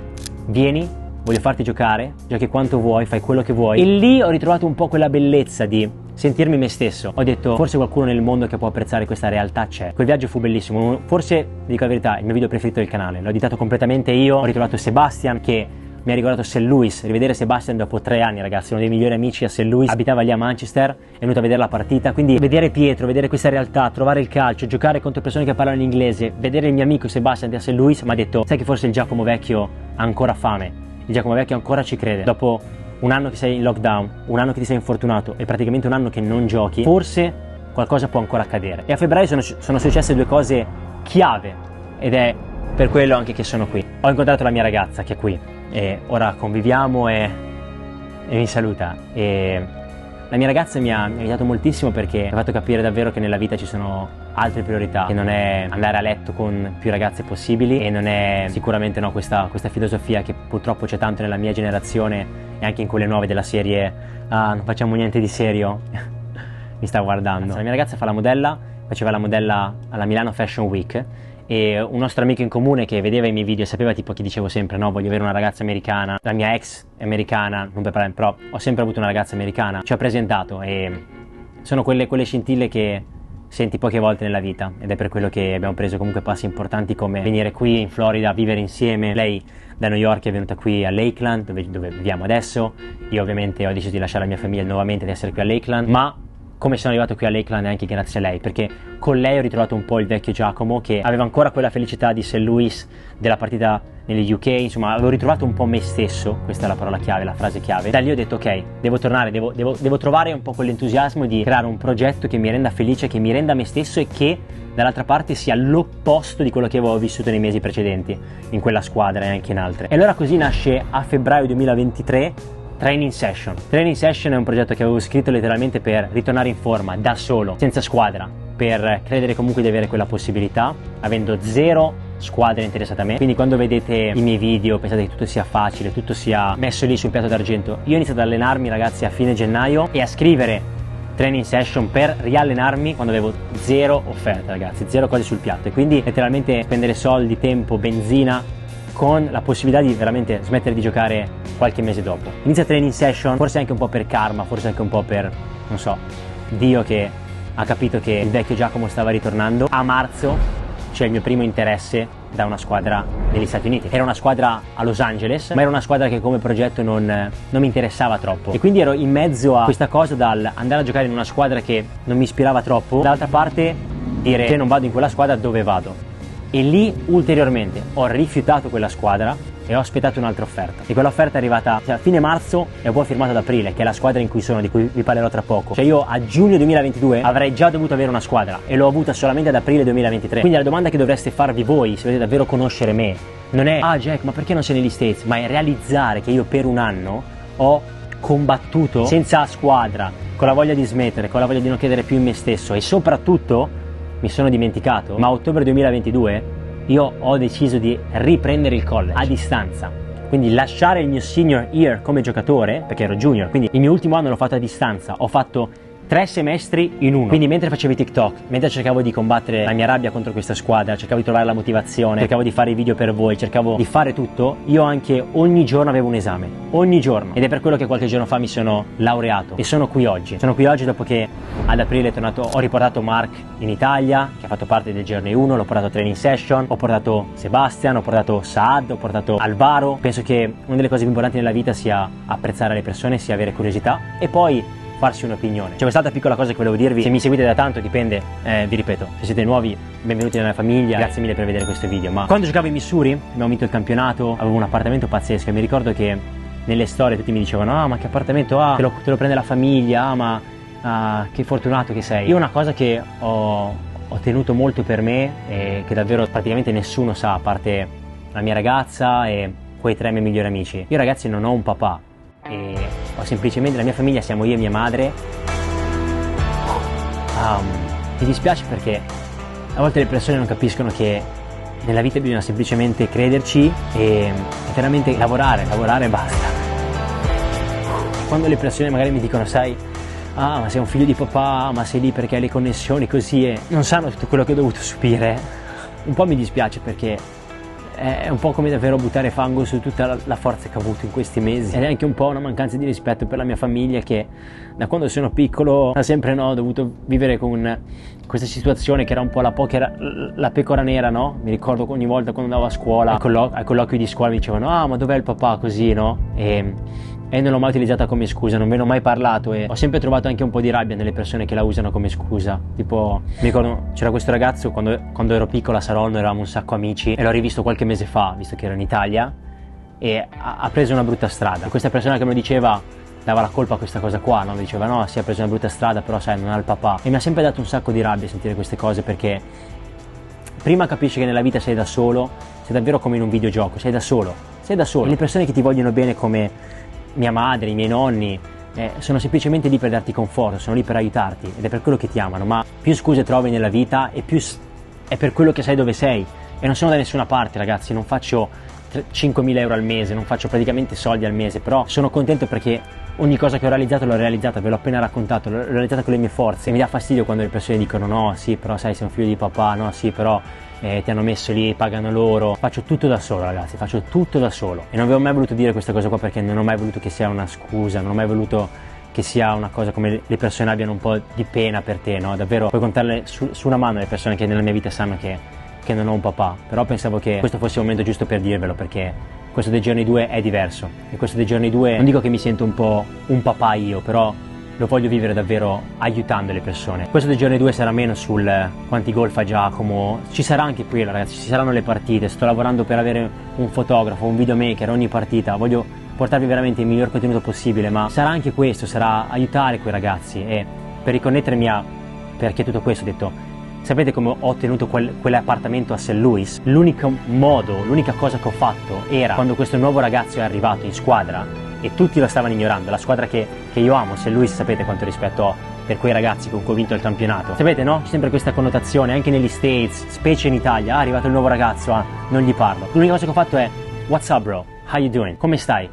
vieni, voglio farti giocare, giochi quanto vuoi, fai quello che vuoi. E lì ho ritrovato un po' quella bellezza di sentirmi me stesso. Ho detto forse qualcuno nel mondo che può apprezzare questa realtà c'è. Quel viaggio fu bellissimo, forse, dico la verità, il mio video preferito del canale. L'ho editato completamente io, ho ritrovato Sebastian che mi ha ricordato St. Louis. Rivedere Sebastian dopo 3 anni, ragazzi, uno dei migliori amici a St. Louis, abitava lì a Manchester, è venuto a vedere la partita, quindi vedere Pietro, vedere questa realtà, trovare il calcio, giocare contro persone che parlano in inglese, vedere il mio amico Sebastian a St. Louis mi ha detto sai che forse il Giacomo vecchio ha ancora fame, il Giacomo vecchio ancora ci crede. Dopo un anno che sei in lockdown, un anno che ti sei infortunato e praticamente un anno che non giochi, forse qualcosa può ancora accadere. E a febbraio sono successe 2 cose chiave ed è per quello anche che sono qui. Ho incontrato la mia ragazza che è qui e ora conviviamo e mi saluta, e la mia ragazza mi ha aiutato moltissimo perché mi ha fatto capire davvero che nella vita ci sono altre priorità, che non è andare a letto con più ragazze possibili e non è sicuramente no, questa filosofia che purtroppo c'è tanto nella mia generazione e anche in quelle nuove della serie non facciamo niente di serio. Mi sta guardando. La mia ragazza fa la modella, faceva la modella alla Milano Fashion Week, e un nostro amico in comune che vedeva i miei video sapeva tipo che dicevo sempre no, voglio avere una ragazza americana, la mia ex è americana, non per parlare, però ho sempre avuto una ragazza americana, ci ho presentato e sono quelle scintille che senti poche volte nella vita, ed è per quello che abbiamo preso comunque passi importanti come venire qui in Florida a vivere insieme. Lei da New York è venuta qui a Lakeland, dove viviamo adesso. Io ovviamente ho deciso di lasciare la mia famiglia nuovamente, di essere qui a Lakeland, ma come sono arrivato qui a Lakeland è anche grazie a lei, perché con lei ho ritrovato un po' il vecchio Giacomo, che aveva ancora quella felicità di St. Louis, della partita negli UK, insomma avevo ritrovato un po' me stesso, questa è la parola chiave, la frase chiave. Da lì ho detto ok, devo tornare, devo trovare un po' quell'entusiasmo di creare un progetto che mi renda felice, che mi renda me stesso e che dall'altra parte sia l'opposto di quello che avevo vissuto nei mesi precedenti, in quella squadra e anche in altre. E allora così nasce a febbraio 2023 Training Session. Training Session è un progetto che avevo scritto letteralmente per ritornare in forma da solo, senza squadra, per credere comunque di avere quella possibilità, avendo zero squadre interessate a me. Quindi quando vedete i miei video pensate che tutto sia facile, tutto sia messo lì sul piatto d'argento. Io ho iniziato ad allenarmi, ragazzi, a fine gennaio e a scrivere Training Session per riallenarmi quando avevo zero offerte, ragazzi, zero cose sul piatto, e quindi letteralmente spendere soldi, tempo, benzina, con la possibilità di veramente smettere di giocare qualche mese dopo. Inizia Training Session, forse anche un po' per karma, forse anche un po' per, non so, Dio che ha capito che il vecchio Giacomo stava ritornando. A marzo c'è il mio primo interesse da una squadra degli Stati Uniti. Era una squadra a Los Angeles, ma era una squadra che come progetto non mi interessava troppo, e quindi ero in mezzo a questa cosa dal andare a giocare in una squadra che non mi ispirava troppo, dall'altra parte dire se non vado in quella squadra dove vado? E lì ulteriormente ho rifiutato quella squadra e ho aspettato un'altra offerta, e quell'offerta è arrivata a fine marzo e poi firmata ad aprile, che è la squadra in cui sono, di cui vi parlerò tra poco. Cioè io a giugno 2022 avrei già dovuto avere una squadra e l'ho avuta solamente ad aprile 2023. Quindi la domanda che dovreste farvi voi, se volete davvero conoscere me, non è ah Jack, ma perché non sei negli States? Ma è realizzare che io per un anno ho combattuto senza squadra, con la voglia di smettere, con la voglia di non credere più in me stesso, e soprattutto mi sono dimenticato, ma a ottobre 2022 io ho deciso di riprendere il college a distanza, quindi lasciare il mio senior year come giocatore, perché ero junior, quindi il mio ultimo anno l'ho fatto a distanza, ho fatto 3 semestri in uno. Quindi mentre facevo i TikTok, mentre cercavo di combattere la mia rabbia contro questa squadra, cercavo di trovare la motivazione, cercavo di fare i video per voi, cercavo di fare tutto, io anche ogni giorno avevo un esame, ogni giorno, ed è per quello che qualche giorno fa mi sono laureato e sono qui oggi. Sono qui oggi dopo che ad aprile è tornato, ho riportato Mark in Italia, che ha fatto parte del Journey 1, l'ho portato a Training Session, ho portato Sebastian, ho portato Saad, ho portato Alvaro. Penso che una delle cose più importanti nella vita sia apprezzare le persone, sia avere curiosità e poi farsi un'opinione. C'è quest'altra piccola cosa che volevo dirvi, se mi seguite da tanto dipende, vi ripeto, se siete nuovi benvenuti nella famiglia, grazie mille per vedere questo video. Ma quando giocavo in Missouri, abbiamo vinto il campionato, avevo un appartamento pazzesco e mi ricordo che nelle storie tutti mi dicevano ah ma che appartamento ha, te lo prende la famiglia, ah ma che fortunato che sei. Io una cosa che ho tenuto molto per me e che davvero praticamente nessuno sa, a parte la mia ragazza e quei 3 miei migliori amici, io ragazzi non ho un papà e ho semplicemente, la mia famiglia siamo io e mia madre. Mi dispiace perché a volte le persone non capiscono che nella vita bisogna semplicemente crederci e veramente lavorare e basta. Quando le persone magari mi dicono sai, ah ma sei un figlio di papà, ma sei lì perché hai le connessioni così, e non sanno tutto quello che ho dovuto subire, un po' mi dispiace perché è un po' come davvero buttare fango su tutta la forza che ho avuto in questi mesi, ed è anche un po' una mancanza di rispetto per la mia famiglia che da quando sono piccolo ha sempre ho dovuto vivere con questa situazione che era un po' la pecora nera, no? Mi ricordo ogni volta quando andavo a scuola, al colloquio di scuola mi dicevano ah ma dov'è il papà, così, no? E non l'ho mai utilizzata come scusa, non ve ne ho mai parlato e ho sempre trovato anche un po' di rabbia nelle persone che la usano come scusa. Tipo, mi ricordo, c'era questo ragazzo quando ero piccolo a Saronno, eravamo un sacco amici e l'ho rivisto qualche mese fa, visto che ero in Italia, e ha preso una brutta strada. Questa persona che me lo diceva dava la colpa a questa cosa qua, no? Mi diceva no, si è preso una brutta strada, però sai, non ha il papà. E mi ha sempre dato un sacco di rabbia sentire queste cose, perché prima capisci che nella vita sei da solo, sei davvero come in un videogioco, sei da solo. E le persone che ti vogliono bene come mia madre, i miei nonni, sono semplicemente lì per darti conforto, sono lì per aiutarti ed è per quello che ti amano. Ma più scuse trovi nella vita e più è per quello che sei dove sei. E non sono da nessuna parte, ragazzi, non faccio 5.000 euro al mese, non faccio praticamente soldi al mese, però sono contento perché ogni cosa che ho realizzato l'ho realizzata, ve l'ho appena raccontato, l'ho realizzata con le mie forze. E mi dà fastidio quando le persone dicono no sì però sai sei un figlio di papà, no sì però ti hanno messo lì, pagano loro. Faccio tutto da solo, ragazzi, faccio tutto da solo e non avevo mai voluto dire questa cosa qua perché non ho mai voluto che sia una scusa, non ho mai voluto che sia una cosa come le persone abbiano un po' di pena per te, no? Davvero puoi contarle su una mano le persone che nella mia vita sanno che non ho un papà, però pensavo che questo fosse il momento giusto per dirvelo, perché questo The Journey 2 è diverso, e questo The Journey 2 non dico che mi sento un po' un papà io, però lo voglio vivere davvero aiutando le persone. Questo The Journey 2 sarà meno sul quanti gol fa Giacomo, ci sarà anche quello ragazzi, ci saranno le partite, sto lavorando per avere un fotografo, un videomaker ogni partita, voglio portarvi veramente il miglior contenuto possibile, ma sarà anche questo, sarà aiutare quei ragazzi. E per riconnettermi a perché tutto questo ho detto, sapete come ho ottenuto quell'appartamento a St. Louis? L'unico modo, l'unica cosa che ho fatto era quando questo nuovo ragazzo è arrivato in squadra e tutti lo stavano ignorando, la squadra che io amo, St. Louis, sapete quanto rispetto ho per quei ragazzi con cui ho vinto il campionato. Sapete, no? C'è sempre questa connotazione, anche negli States, specie in Italia, è arrivato il nuovo ragazzo, non gli parlo. L'unica cosa che ho fatto è, what's up bro? How you doing? Come stai?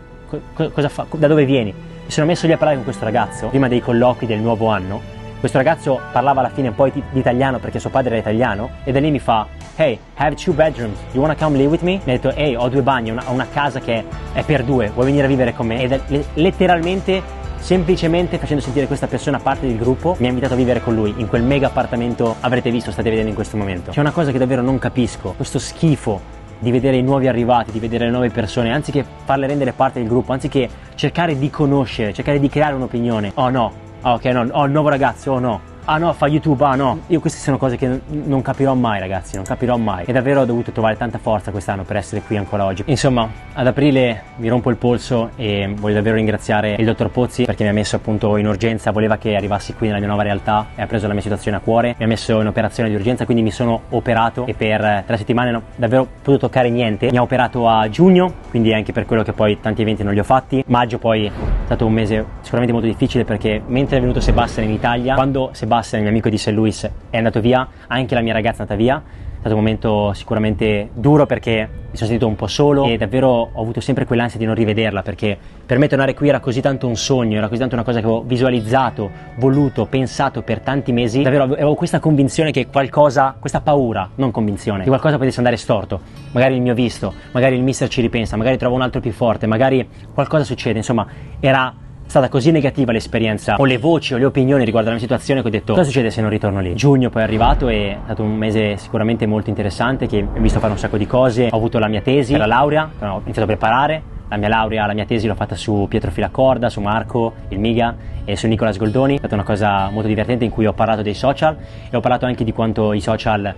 Cosa fa? Da dove vieni? Mi sono messo lì a parlare con questo ragazzo, prima dei colloqui del nuovo anno. Questo ragazzo parlava alla fine un po' di italiano perché suo padre era italiano, e da lì mi fa, hey, I have 2 bedrooms, you wanna come live with me? Mi ha detto, hey, ho 2 bagni, ho una casa che è per 2, vuoi venire a vivere con me? E letteralmente, semplicemente facendo sentire questa persona parte del gruppo, mi ha invitato a vivere con lui in quel mega appartamento, avrete visto, state vedendo in questo momento. C'è una cosa che davvero non capisco, questo schifo di vedere i nuovi arrivati, di vedere le nuove persone, anziché farle rendere parte del gruppo, anziché cercare di conoscere, cercare di creare un'opinione. Oh no, ok, no, oh il nuovo ragazzo, oh no, ah no, fa YouTube, ah no. Io queste sono cose che non capirò mai ragazzi, non capirò mai, e davvero ho dovuto trovare tanta forza quest'anno per essere qui ancora oggi. Insomma, ad aprile mi rompo il polso e voglio davvero ringraziare il dottor Pozzi perché mi ha messo appunto in urgenza, voleva che arrivassi qui nella mia nuova realtà e ha preso la mia situazione a cuore, mi ha messo in operazione di urgenza, quindi mi sono operato e per 3 settimane non ho davvero potuto toccare niente. Mi ha operato a giugno, quindi anche per quello che poi tanti eventi non li ho fatti. Maggio poi è stato un mese sicuramente molto difficile perché mentre è venuto Sebastian in Italia, quando Sebastian, il mio amico di St. Louis, è andato via, anche la mia ragazza è andata via. È stato un momento sicuramente duro perché mi sono sentito un po' solo e davvero ho avuto sempre quell'ansia di non rivederla, perché per me tornare qui era così tanto un sogno, era così tanto una cosa che ho visualizzato, voluto, pensato per tanti mesi. Davvero avevo questa convinzione che qualcosa, questa paura, non convinzione, che qualcosa potesse andare storto, magari il mio visto, magari il mister ci ripensa, magari trovo un altro più forte, magari qualcosa succede, insomma era stata così negativa l'esperienza o le voci o le opinioni riguardo alla mia situazione che ho detto cosa succede se non ritorno lì. Giugno poi è arrivato e è stato un mese sicuramente molto interessante che mi ho visto fare un sacco di cose. Ho avuto la mia tesi per la laurea, ho iniziato a preparare la mia laurea, la mia tesi l'ho fatta su Pietro Filacorda, su Marco, il Miga e su Nicola Sgoldoni. È stata una cosa molto divertente in cui ho parlato dei social e ho parlato anche di quanto i social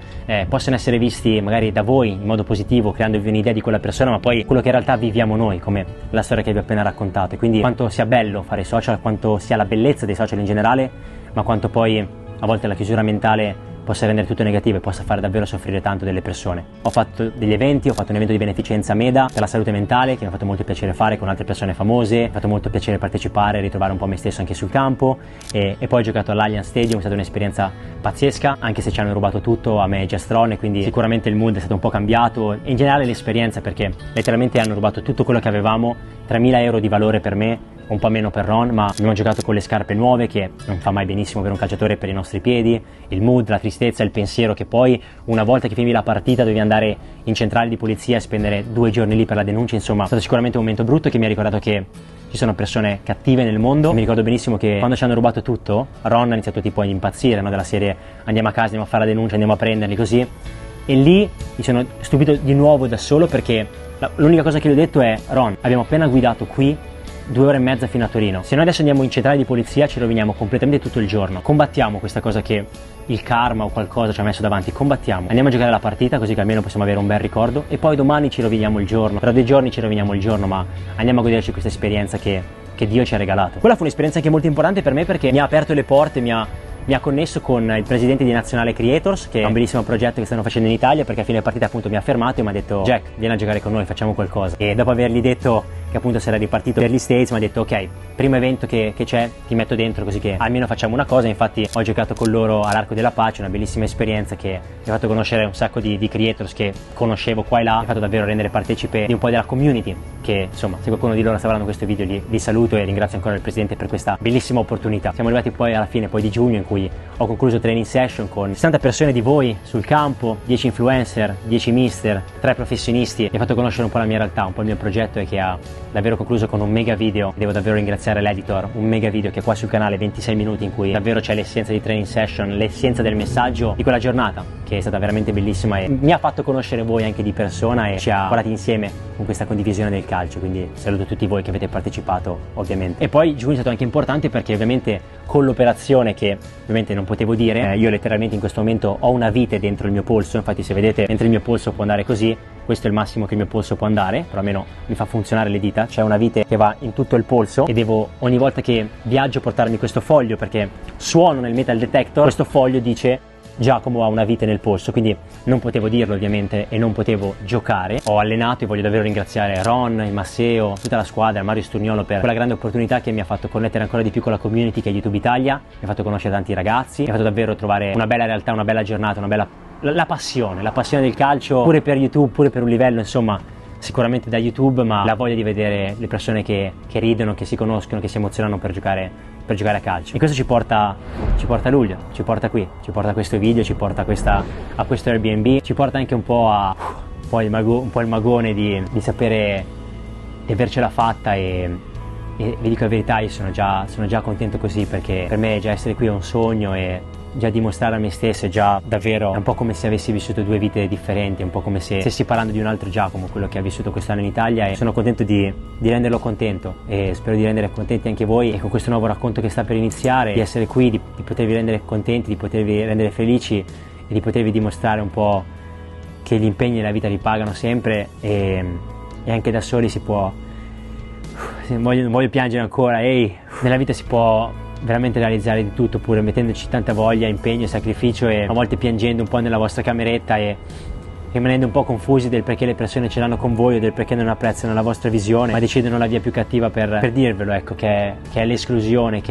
possono essere visti magari da voi in modo positivo, creandovi un'idea di quella persona, ma poi quello che in realtà viviamo noi, come la storia che vi ho appena raccontato. E quindi quanto sia bello fare social, quanto sia la bellezza dei social in generale, ma quanto poi a volte la chiusura mentale possa rendere tutto negativo e possa fare davvero soffrire tanto delle persone. Ho fatto degli eventi, ho fatto un evento di beneficenza a Meda per la salute mentale che mi ha fatto molto piacere fare con altre persone famose, mi ha fatto molto piacere partecipare, ritrovare un po' me stesso anche sul campo e poi ho giocato all'Allianz Stadium, è stata un'esperienza pazzesca, anche se ci hanno rubato tutto a me e Gestron, e quindi sicuramente il mood è stato un po' cambiato e in generale l'esperienza, perché letteralmente hanno rubato tutto quello che avevamo, 3.000 euro di valore per me, un po' meno per Ron, ma abbiamo giocato con le scarpe nuove che non fa mai benissimo per un calciatore per i nostri piedi, il mood, la tristezza, il pensiero che poi una volta che finivi la partita dovevi andare in centrale di polizia e spendere 2 giorni lì per la denuncia. Insomma è stato sicuramente un momento brutto che mi ha ricordato che ci sono persone cattive nel mondo. Mi ricordo benissimo che quando ci hanno rubato tutto Ron ha iniziato tipo a impazzire, no? Della serie andiamo a casa, andiamo a fare la denuncia, andiamo a prenderli così, e lì mi sono stupito di nuovo da solo perché l'unica cosa che gli ho detto è: Ron, abbiamo appena guidato qui 2 ore e mezza fino a Torino, se noi adesso andiamo in centrale di polizia ci roviniamo completamente tutto il giorno, combattiamo questa cosa che il karma o qualcosa ci ha messo davanti, combattiamo, andiamo a giocare la partita così che almeno possiamo avere un bel ricordo e poi domani ci roviniamo il giorno, tra 2 giorni ci roviniamo il giorno, ma andiamo a goderci questa esperienza che Dio ci ha regalato. Quella fu un'esperienza anche molto importante per me perché mi ha aperto le porte, mi ha connesso con il presidente di Nazionale Creators, che è un bellissimo progetto che stanno facendo in Italia, perché a fine partita appunto mi ha fermato e mi ha detto: Jack, vieni a giocare con noi, facciamo qualcosa. E dopo avergli detto che appunto si era ripartito per gli States mi ha detto: ok, primo evento che c'è ti metto dentro così che almeno facciamo una cosa. Infatti ho giocato con loro all'Arco della Pace, una bellissima esperienza che mi ha fatto conoscere un sacco di creators che conoscevo qua e là, mi ha fatto davvero rendere partecipe di un po' della community, che insomma se qualcuno di loro sta guardando questo video li saluto e ringrazio ancora il presidente per questa bellissima opportunità. Siamo arrivati poi alla fine poi di giugno in cui ho concluso training session con 60 persone di voi sul campo, 10 influencer, 10 mister, 3 professionisti. Mi ha fatto conoscere un po' la mia realtà, un po' il mio progetto, e che ha davvero concluso con un mega video. Devo davvero ringraziare iniziare l'editor, un mega video che è qua sul canale, 26 minuti, in cui davvero c'è l'essenza di training session, l'essenza del messaggio di quella giornata, che è stata veramente bellissima e mi ha fatto conoscere voi anche di persona e ci ha guardati insieme con questa condivisione del calcio, quindi saluto tutti voi che avete partecipato ovviamente. E poi giugno è stato anche importante perché ovviamente con l'operazione, che ovviamente non potevo dire, io letteralmente in questo momento ho una vite dentro il mio polso, infatti se vedete mentre il mio polso può andare così, questo è il massimo che il mio polso può andare, però almeno mi fa funzionare le dita, c'è una vite che va in tutto il polso e devo ogni volta che viaggio portarmi questo foglio, perché suono nel metal detector, questo foglio dice Giacomo ha una vite nel polso, quindi non potevo dirlo ovviamente e non potevo giocare. Ho allenato e voglio davvero ringraziare Ron, il Masseo, tutta la squadra, Mario Sturniolo per quella grande opportunità che mi ha fatto connettere ancora di più con la community che è YouTube Italia, mi ha fatto conoscere tanti ragazzi, mi ha fatto davvero trovare una bella realtà, una bella giornata, una bella la passione del calcio, pure per YouTube, pure per un livello, insomma, sicuramente da YouTube, ma la voglia di vedere le persone che ridono, che si conoscono, che si emozionano per giocare a calcio. E questo ci porta a luglio, ci porta qui, ci porta a questo video, ci porta a questo Airbnb, ci porta anche un po' un po' il magone di sapere di avercela fatta e vi dico la verità, io sono già contento così, perché per me già essere qui è un sogno e già dimostrare a me stesso è già davvero, è un po' come se avessi vissuto due vite differenti, è un po' come se stessi parlando di un altro Giacomo, quello che ha vissuto quest'anno in Italia, e sono contento di renderlo contento e spero di rendere contenti anche voi, e con questo nuovo racconto che sta per iniziare, di essere qui, di potervi rendere contenti, di potervi rendere felici e di potervi dimostrare un po' che gli impegni della vita li pagano sempre e anche da soli si può, non voglio piangere ancora, nella vita si può veramente realizzare di tutto, pure mettendoci tanta voglia, impegno e sacrificio, e a volte piangendo un po' nella vostra cameretta e rimanendo un po' confusi del perché le persone ce l'hanno con voi o del perché non apprezzano la vostra visione, ma decidono la via più cattiva per dirvelo, ecco, che è l'esclusione,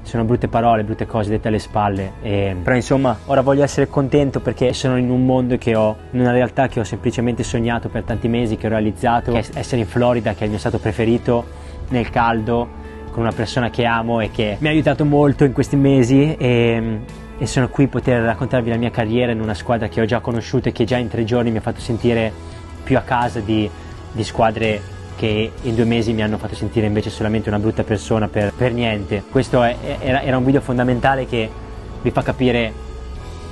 sono brutte parole, brutte cose dette alle spalle, però insomma ora voglio essere contento perché sono in un mondo in una realtà che ho semplicemente sognato per tanti mesi, che ho realizzato, che è essere in Florida, che è il mio stato preferito, nel caldo, con una persona che amo e che mi ha aiutato molto in questi mesi, e sono qui poter raccontarvi la mia carriera in una squadra che ho già conosciuto e che già in 3 giorni mi ha fatto sentire più a casa di squadre che in 2 mesi mi hanno fatto sentire invece solamente una brutta persona per niente. Questo era un video fondamentale che vi fa capire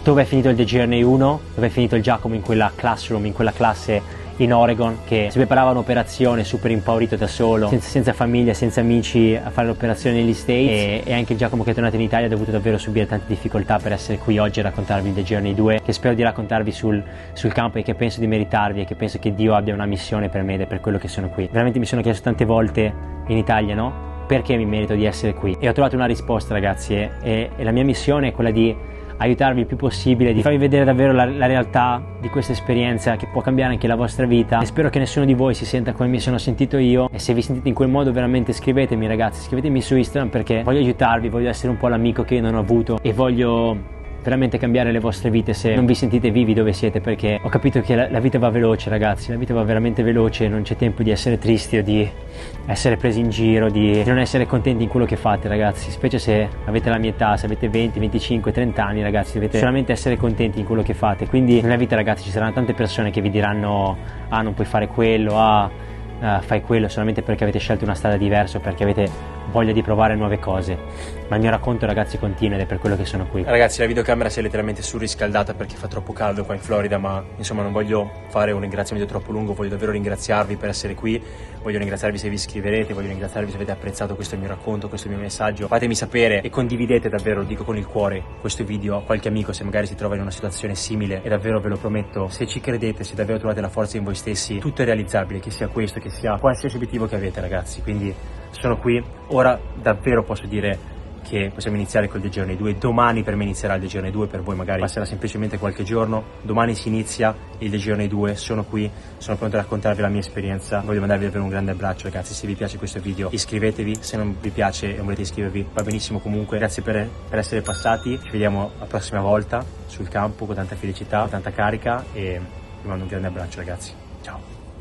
dove è finito il The Journey 1, dove è finito il Giacomo in quella classroom, in quella classe in Oregon, che si preparava un'operazione super impaurito da solo, senza famiglia, senza amici, a fare l'operazione negli States, e anche Giacomo che è tornato in Italia ha dovuto davvero subire tante difficoltà per essere qui oggi a raccontarvi The Journey 2, che spero di raccontarvi sul campo e che penso di meritarvi, e che penso che Dio abbia una missione per me ed è per quello che sono qui. Veramente mi sono chiesto tante volte in Italia, no? Perché mi merito di essere qui? E ho trovato una risposta, ragazzi, e la mia missione è quella di aiutarvi il più possibile, di farvi vedere davvero la realtà di questa esperienza che può cambiare anche la vostra vita, e spero che nessuno di voi si senta come mi sono sentito io, e se vi sentite in quel modo veramente scrivetemi, ragazzi, scrivetemi su Instagram, perché voglio aiutarvi, voglio essere un po' l'amico che io non ho avuto e voglio veramente cambiare le vostre vite se non vi sentite vivi dove siete, perché ho capito che la vita va veloce, ragazzi, la vita va veramente veloce, non c'è tempo di essere tristi o di essere presi in giro, di non essere contenti in quello che fate, ragazzi, specie se avete la mia età, se avete 20, 25, 30 anni, ragazzi, dovete solamente essere contenti in quello che fate. Quindi nella vita, ragazzi, ci saranno tante persone che vi diranno non puoi fare quello, fai quello solamente perché avete scelto una strada diversa, perché avete voglia di provare nuove cose, ma il mio racconto, ragazzi, continua ed è per quello che sono qui. Ragazzi, la videocamera si è letteralmente surriscaldata perché fa troppo caldo qua in Florida, ma insomma non voglio fare un ringraziamento troppo lungo, voglio davvero ringraziarvi per essere qui, voglio ringraziarvi se vi iscriverete, voglio ringraziarvi se avete apprezzato questo mio racconto, questo mio messaggio, fatemi sapere e condividete davvero, lo dico con il cuore, questo video a qualche amico se magari si trova in una situazione simile, e davvero ve lo prometto, se ci credete, se davvero trovate la forza in voi stessi, tutto è realizzabile, che sia questo, che sia qualsiasi obiettivo che avete, ragazzi. Quindi sono qui, ora davvero posso dire che possiamo iniziare col The Journey 2, domani per me inizierà il The Journey 2, per voi magari passerà semplicemente qualche giorno, domani si inizia il The Journey 2, sono qui, sono pronto a raccontarvi la mia esperienza, voglio mandarvi davvero un grande abbraccio, ragazzi, se vi piace questo video iscrivetevi, se non vi piace e volete iscrivervi va benissimo comunque, grazie per essere passati, ci vediamo la prossima volta sul campo con tanta felicità, con tanta carica, e vi mando un grande abbraccio, ragazzi, ciao!